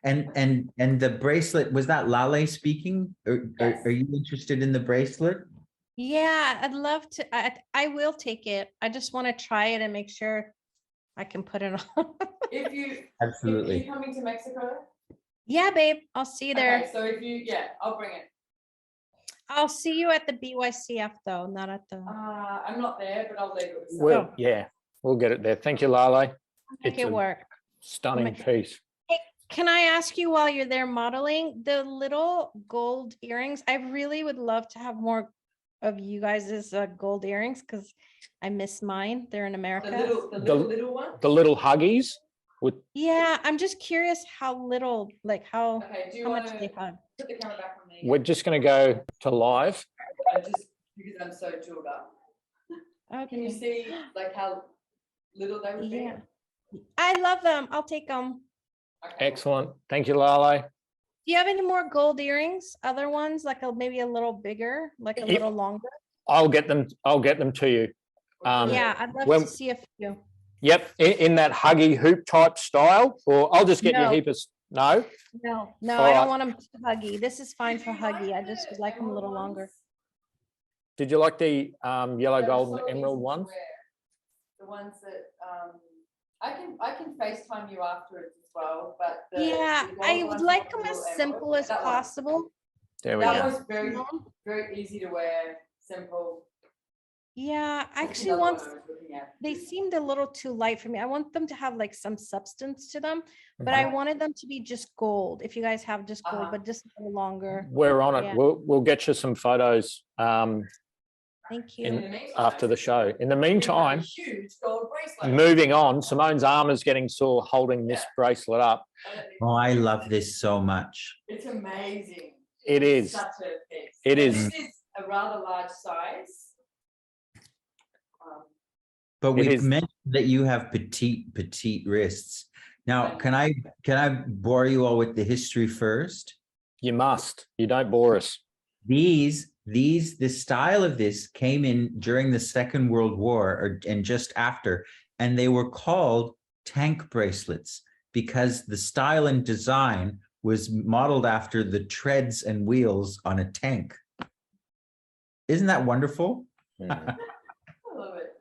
that. And the bracelet, was that Lale speaking? Yes. Are you interested in the bracelet? Yeah, I'd love to. I will take it. I just want to try it and make sure I can put it on. If you, Absolutely. if you're coming to Mexico, Yeah, babe, I'll see you there. okay, so if you, yeah, I'll bring it. I'll see you at the BYCF though, not at the. I'm not there, but I'll leave it with Well, someone. yeah, we'll get it there. Thank you, Lale. Make It's it a work. stunning Ma- piece. Can I ask you while you're there modeling the little gold earrings? I really would love to have more of you guys' gold earrings because I miss mine. They're in The America. little one? The little huggies with Yeah, I'm just curious how little, like how Okay, do you how want much to they hug. put the camera back on me? we're just going to go to live. Just because I'm so jeweled up. Can you Okay. see like how little they would be? Yeah, I love them. I'll take them. Okay. Excellent. Thank you, Lale. Do you have any more gold earrings? Other ones, like maybe a little bigger, like a Yeah. little longer? I'll get them to you. Yeah, I'd love when- to see a few. Yep, in that huggy hoop type style, or I'll just get you a No. heap of, no? No, no, All I right. don't want them too huggy. This is fine Did for you like huggy. I just the would like them a little emerald longer. ones? Did you like the yellow, They're gold, so and easy emerald to ones? wear. The ones that I can FaceTime you afterwards as well, but Yeah, the I gold would ones like with them the as little simple emerald, as that one. possible. There we That go. was very No? very easy to wear, simple. Yeah, I That's actually another one want, I was looking at. they seemed a little too light for me. I want them to have like some substance to them, but I Okay. wanted them to be just gold. If you guys have just gold, Uh-huh. but just a little longer. We're on it. Yeah. We'll get you some photos Thank In you. the meantime, after the show. In the you have a meantime, huge gold bracelet. moving on, Simone's arm is getting sore holding this bracelet up. Oh, I love this so much. It's amazing. It is. Such a piece. It Now, is. This is a rather large size. But It we've is. mentioned that you have petite wrists. Now, can I bore you all with the history first? You must. You don't bore us. The style of this came in during the Second World War and just after, and they were called tank bracelets because the style and design was modeled after the treads and wheels on a tank. Isn't that wonderful? I love it.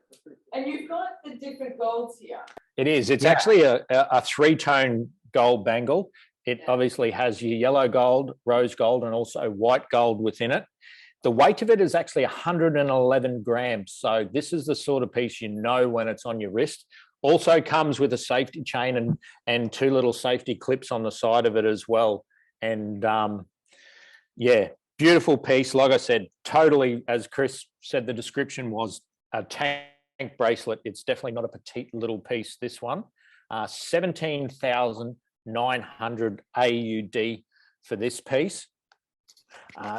And you've got the different golds here. It is. It's Yeah. actually a three-tone gold bangle. It Yeah. obviously has your yellow gold, rose gold, and also white gold within it. The weight of it is actually 111 grams. So this is the sort of piece you know when it's on your wrist. Also comes with a safety chain and two little safety clips on the side of it as well. And yeah, beautiful piece. Like I said, totally, as Chris said, the description was a tank bracelet. It's definitely not a petite little piece, this one. 17,900 AUD for this piece.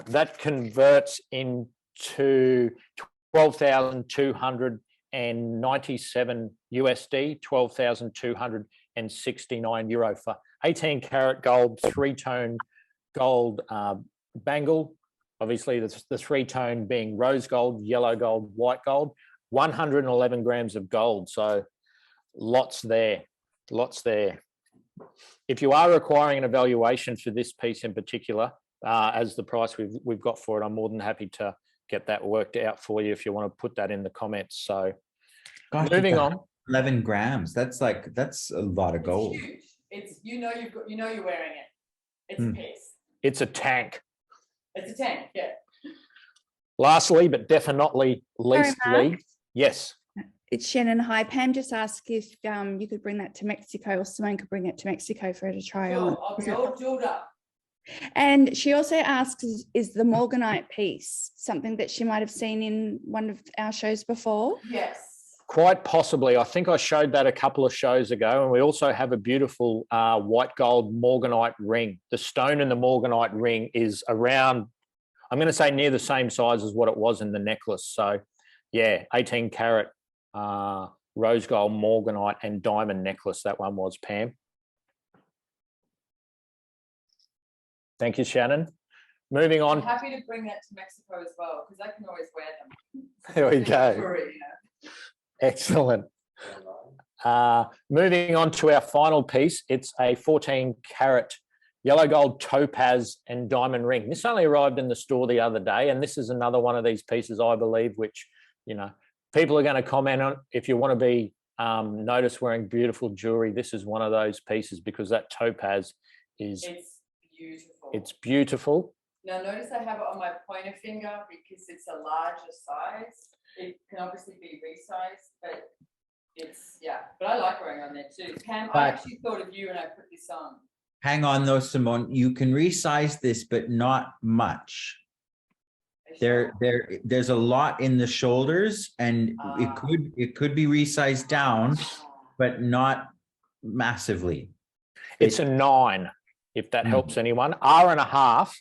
That converts into 12,297 USD, 12,269 euro for 18 karat gold, three-tone gold bangle. Obviously, the three-tone being rose gold, yellow gold, white gold, 111 grams of gold. So lots there, lots there. If you are requiring an evaluation for this piece in particular, as the price we've got for it, I'm more than happy to get that worked out for you if you want to put that in the comments. So Gosh, moving it's on. 11 grams. That's a lot of gold. It's huge. It's you're wearing it. It's Hmm. a piece. It's a tank. It's a tank, yeah. Lastly, but definitely Mark. leastly, yes. It's Shannon. Hi, Pam just asked if you could bring that to Mexico, or Simone could bring it to Mexico for her to try on. Sure, I'll Is be that- all jeweled up. And she also asks, is the Morganite piece something that she might have seen in one of our shows before? Yes. Quite possibly. I think I showed that a couple of shows ago. And we also have a beautiful white gold Morganite ring. The stone in the Morganite ring is around, I'm going to say near the same size as what it was in the necklace. So Yeah, 18 carat rose gold morganite and diamond necklace. That one was, Pam. Thank you, Shannon. Moving I'm on. happy to bring that to Mexico as well, because I can always wear them. There we go. Jewelry, you know. Excellent. Moving on to our final piece. It's a 14 carat yellow gold topaz and diamond ring. This only arrived in the store the other day, and this is another one of these pieces, I believe, which, you know, people are going to comment on. If you want to be noticed wearing beautiful jewelry, this is one of those pieces, because that topaz is, It's beautiful. it's beautiful. Now notice I have it on my pointer finger because it's a larger size. It can obviously be resized, but it's, yeah, but I like wearing on there too. Pam, I But- actually thought of you when I put this on. Hang on though, Simone, you can resize this, but not much. There's a lot in the shoulders, and it could be resized down, but not massively. It's a 9, if that helps anyone. R&1/2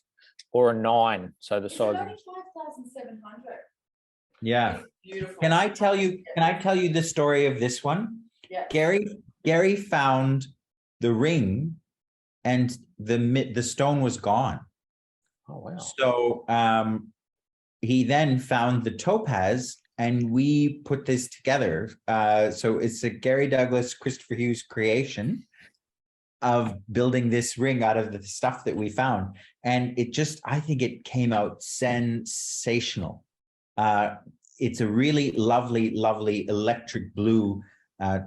or a 9. So the It's size. only 5,700. Yeah. It's beautiful. Can I tell you the story of this one? Yeah. Gary found the ring and the stone was gone. Oh, wow. So he then found the topaz and we put this together. So it's a Gary Douglas, Christopher Hughes creation of building this ring out of the stuff that we found. And it just, I think it came out sensational. It's a really lovely, lovely electric blue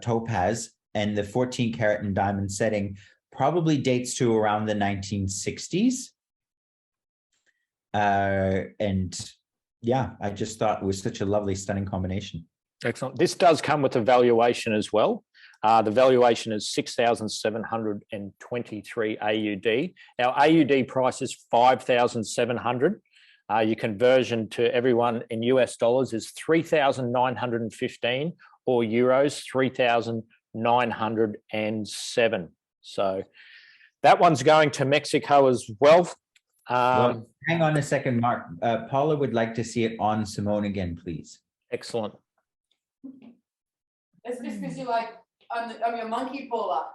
topaz, and the 14 karat and diamond setting probably dates to around the 1960s. And yeah, I just thought it was such a lovely, stunning combination. Excellent. This does come with a valuation as well. The valuation is 6,723 AUD. Our AUD price is 5,700. Your conversion to everyone in US dollars is 3,915, or euros 3,907. So that one's going to Mexico as well. Well, hang on a second, Mark. Paula would like to see it on Simone again, please. Excellent. It's just because you're like, I'm your monkey Paula.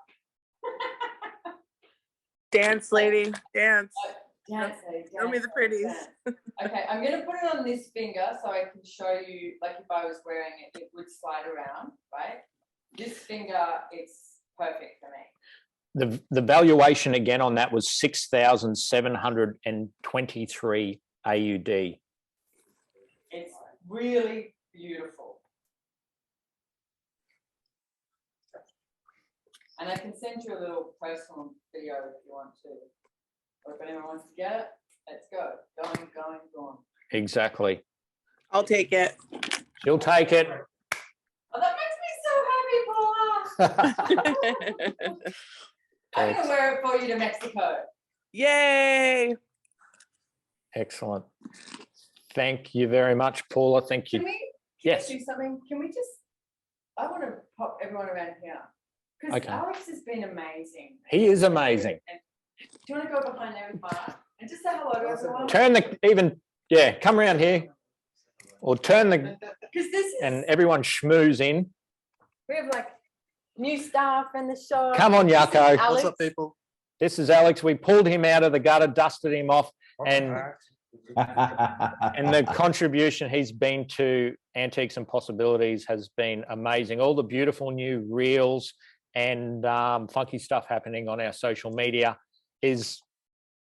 Dance, lady, dance. Dance, lady, Show me dance, the pretties. dance. Okay, I'm gonna put it on this finger so I can show you, like if I was wearing it, it would slide around, right? This finger, it's perfect for me. The valuation again on that was 6,723 AUD. It's really beautiful. And I can send you a little personal video if you want to. Or if anyone wants to get it, let's go. Going. Exactly. I'll take it. She'll take it. Oh, that makes me so happy, Paula. I'm gonna wear it for you to Mexico. Yay. Excellent. Thank you very much, Paula. Thank you. Can we Yes. do something? Can we just, I want to pop everyone around here. Because Okay. Alex has been amazing. He is amazing. And do you want to go behind there with Mark and just say hello to everyone? Come around here. Or turn the, Because this is, and everyone schmooze in. we have like new staff in the show. Come on, This is Yucko. Alex. people? This is Alex. We pulled him out of the gutter, dusted him off, and the contribution he's been to Antiques and Possibilities has been amazing. All the beautiful new reels and funky stuff happening on our social media is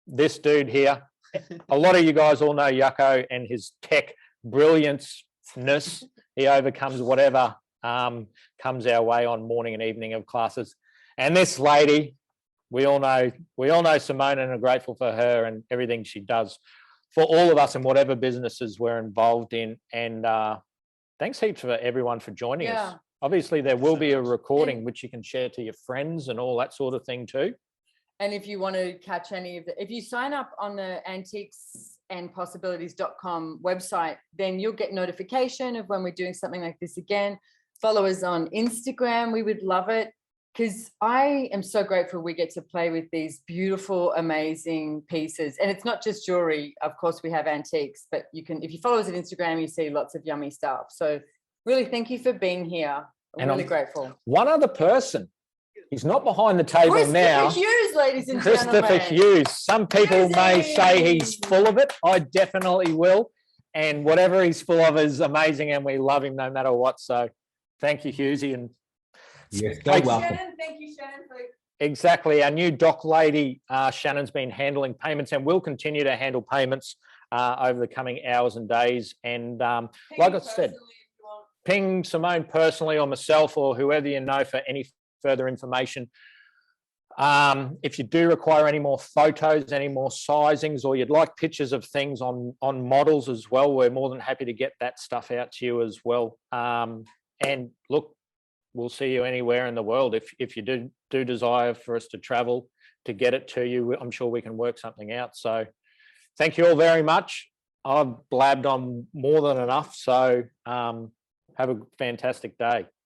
this dude here. A lot of you guys all know Yucko and his tech brilliance-ness. He overcomes whatever comes our way on morning and evening of classes. And this lady, we all know Simone and are grateful for her and everything she does for all of us in whatever businesses we're involved in. And thanks heaps for everyone for joining us. Obviously, there will be a recording which you can share to your friends and all that sort of thing too. And if you want to catch any of the, if you sign up on the antiquesandpossibilities.com website, then you'll get notification of when we're doing something like this again. Follow us on Instagram. We would love it. because I am so grateful we get to play with these beautiful, amazing pieces. And it's not just jewelry. Of course, we have antiques, but you can, if you follow us on Instagram, you see lots of yummy stuff. So really, thank you for being here. I'm And really I'm- grateful. One other person, he's not behind the table Christopher now. Hughes, ladies and Christopher gentlemen. Hughes. Some people may say he's Hughesy. full of it. I definitely will. And whatever he's full of is amazing, and we love him no matter what. So thank you, Hughesy. And You're so Thank you, welcome. Shannon, thank you, Shannon, for exactly, our new doc lady, Shannon's been handling payments and will continue to handle payments over the coming hours and days. And like I said, ping Simone personally or myself or whoever you know for any further information. If you do require any more photos, any more sizings, or you'd like pictures of things on models as well, we're more than happy to get that stuff out to you as well. And look, we'll see you anywhere in the world. If you do desire for us to travel to get it to you, I'm sure we can work something out. So thank you all very much. I've blabbed on more than enough. So have a fantastic day.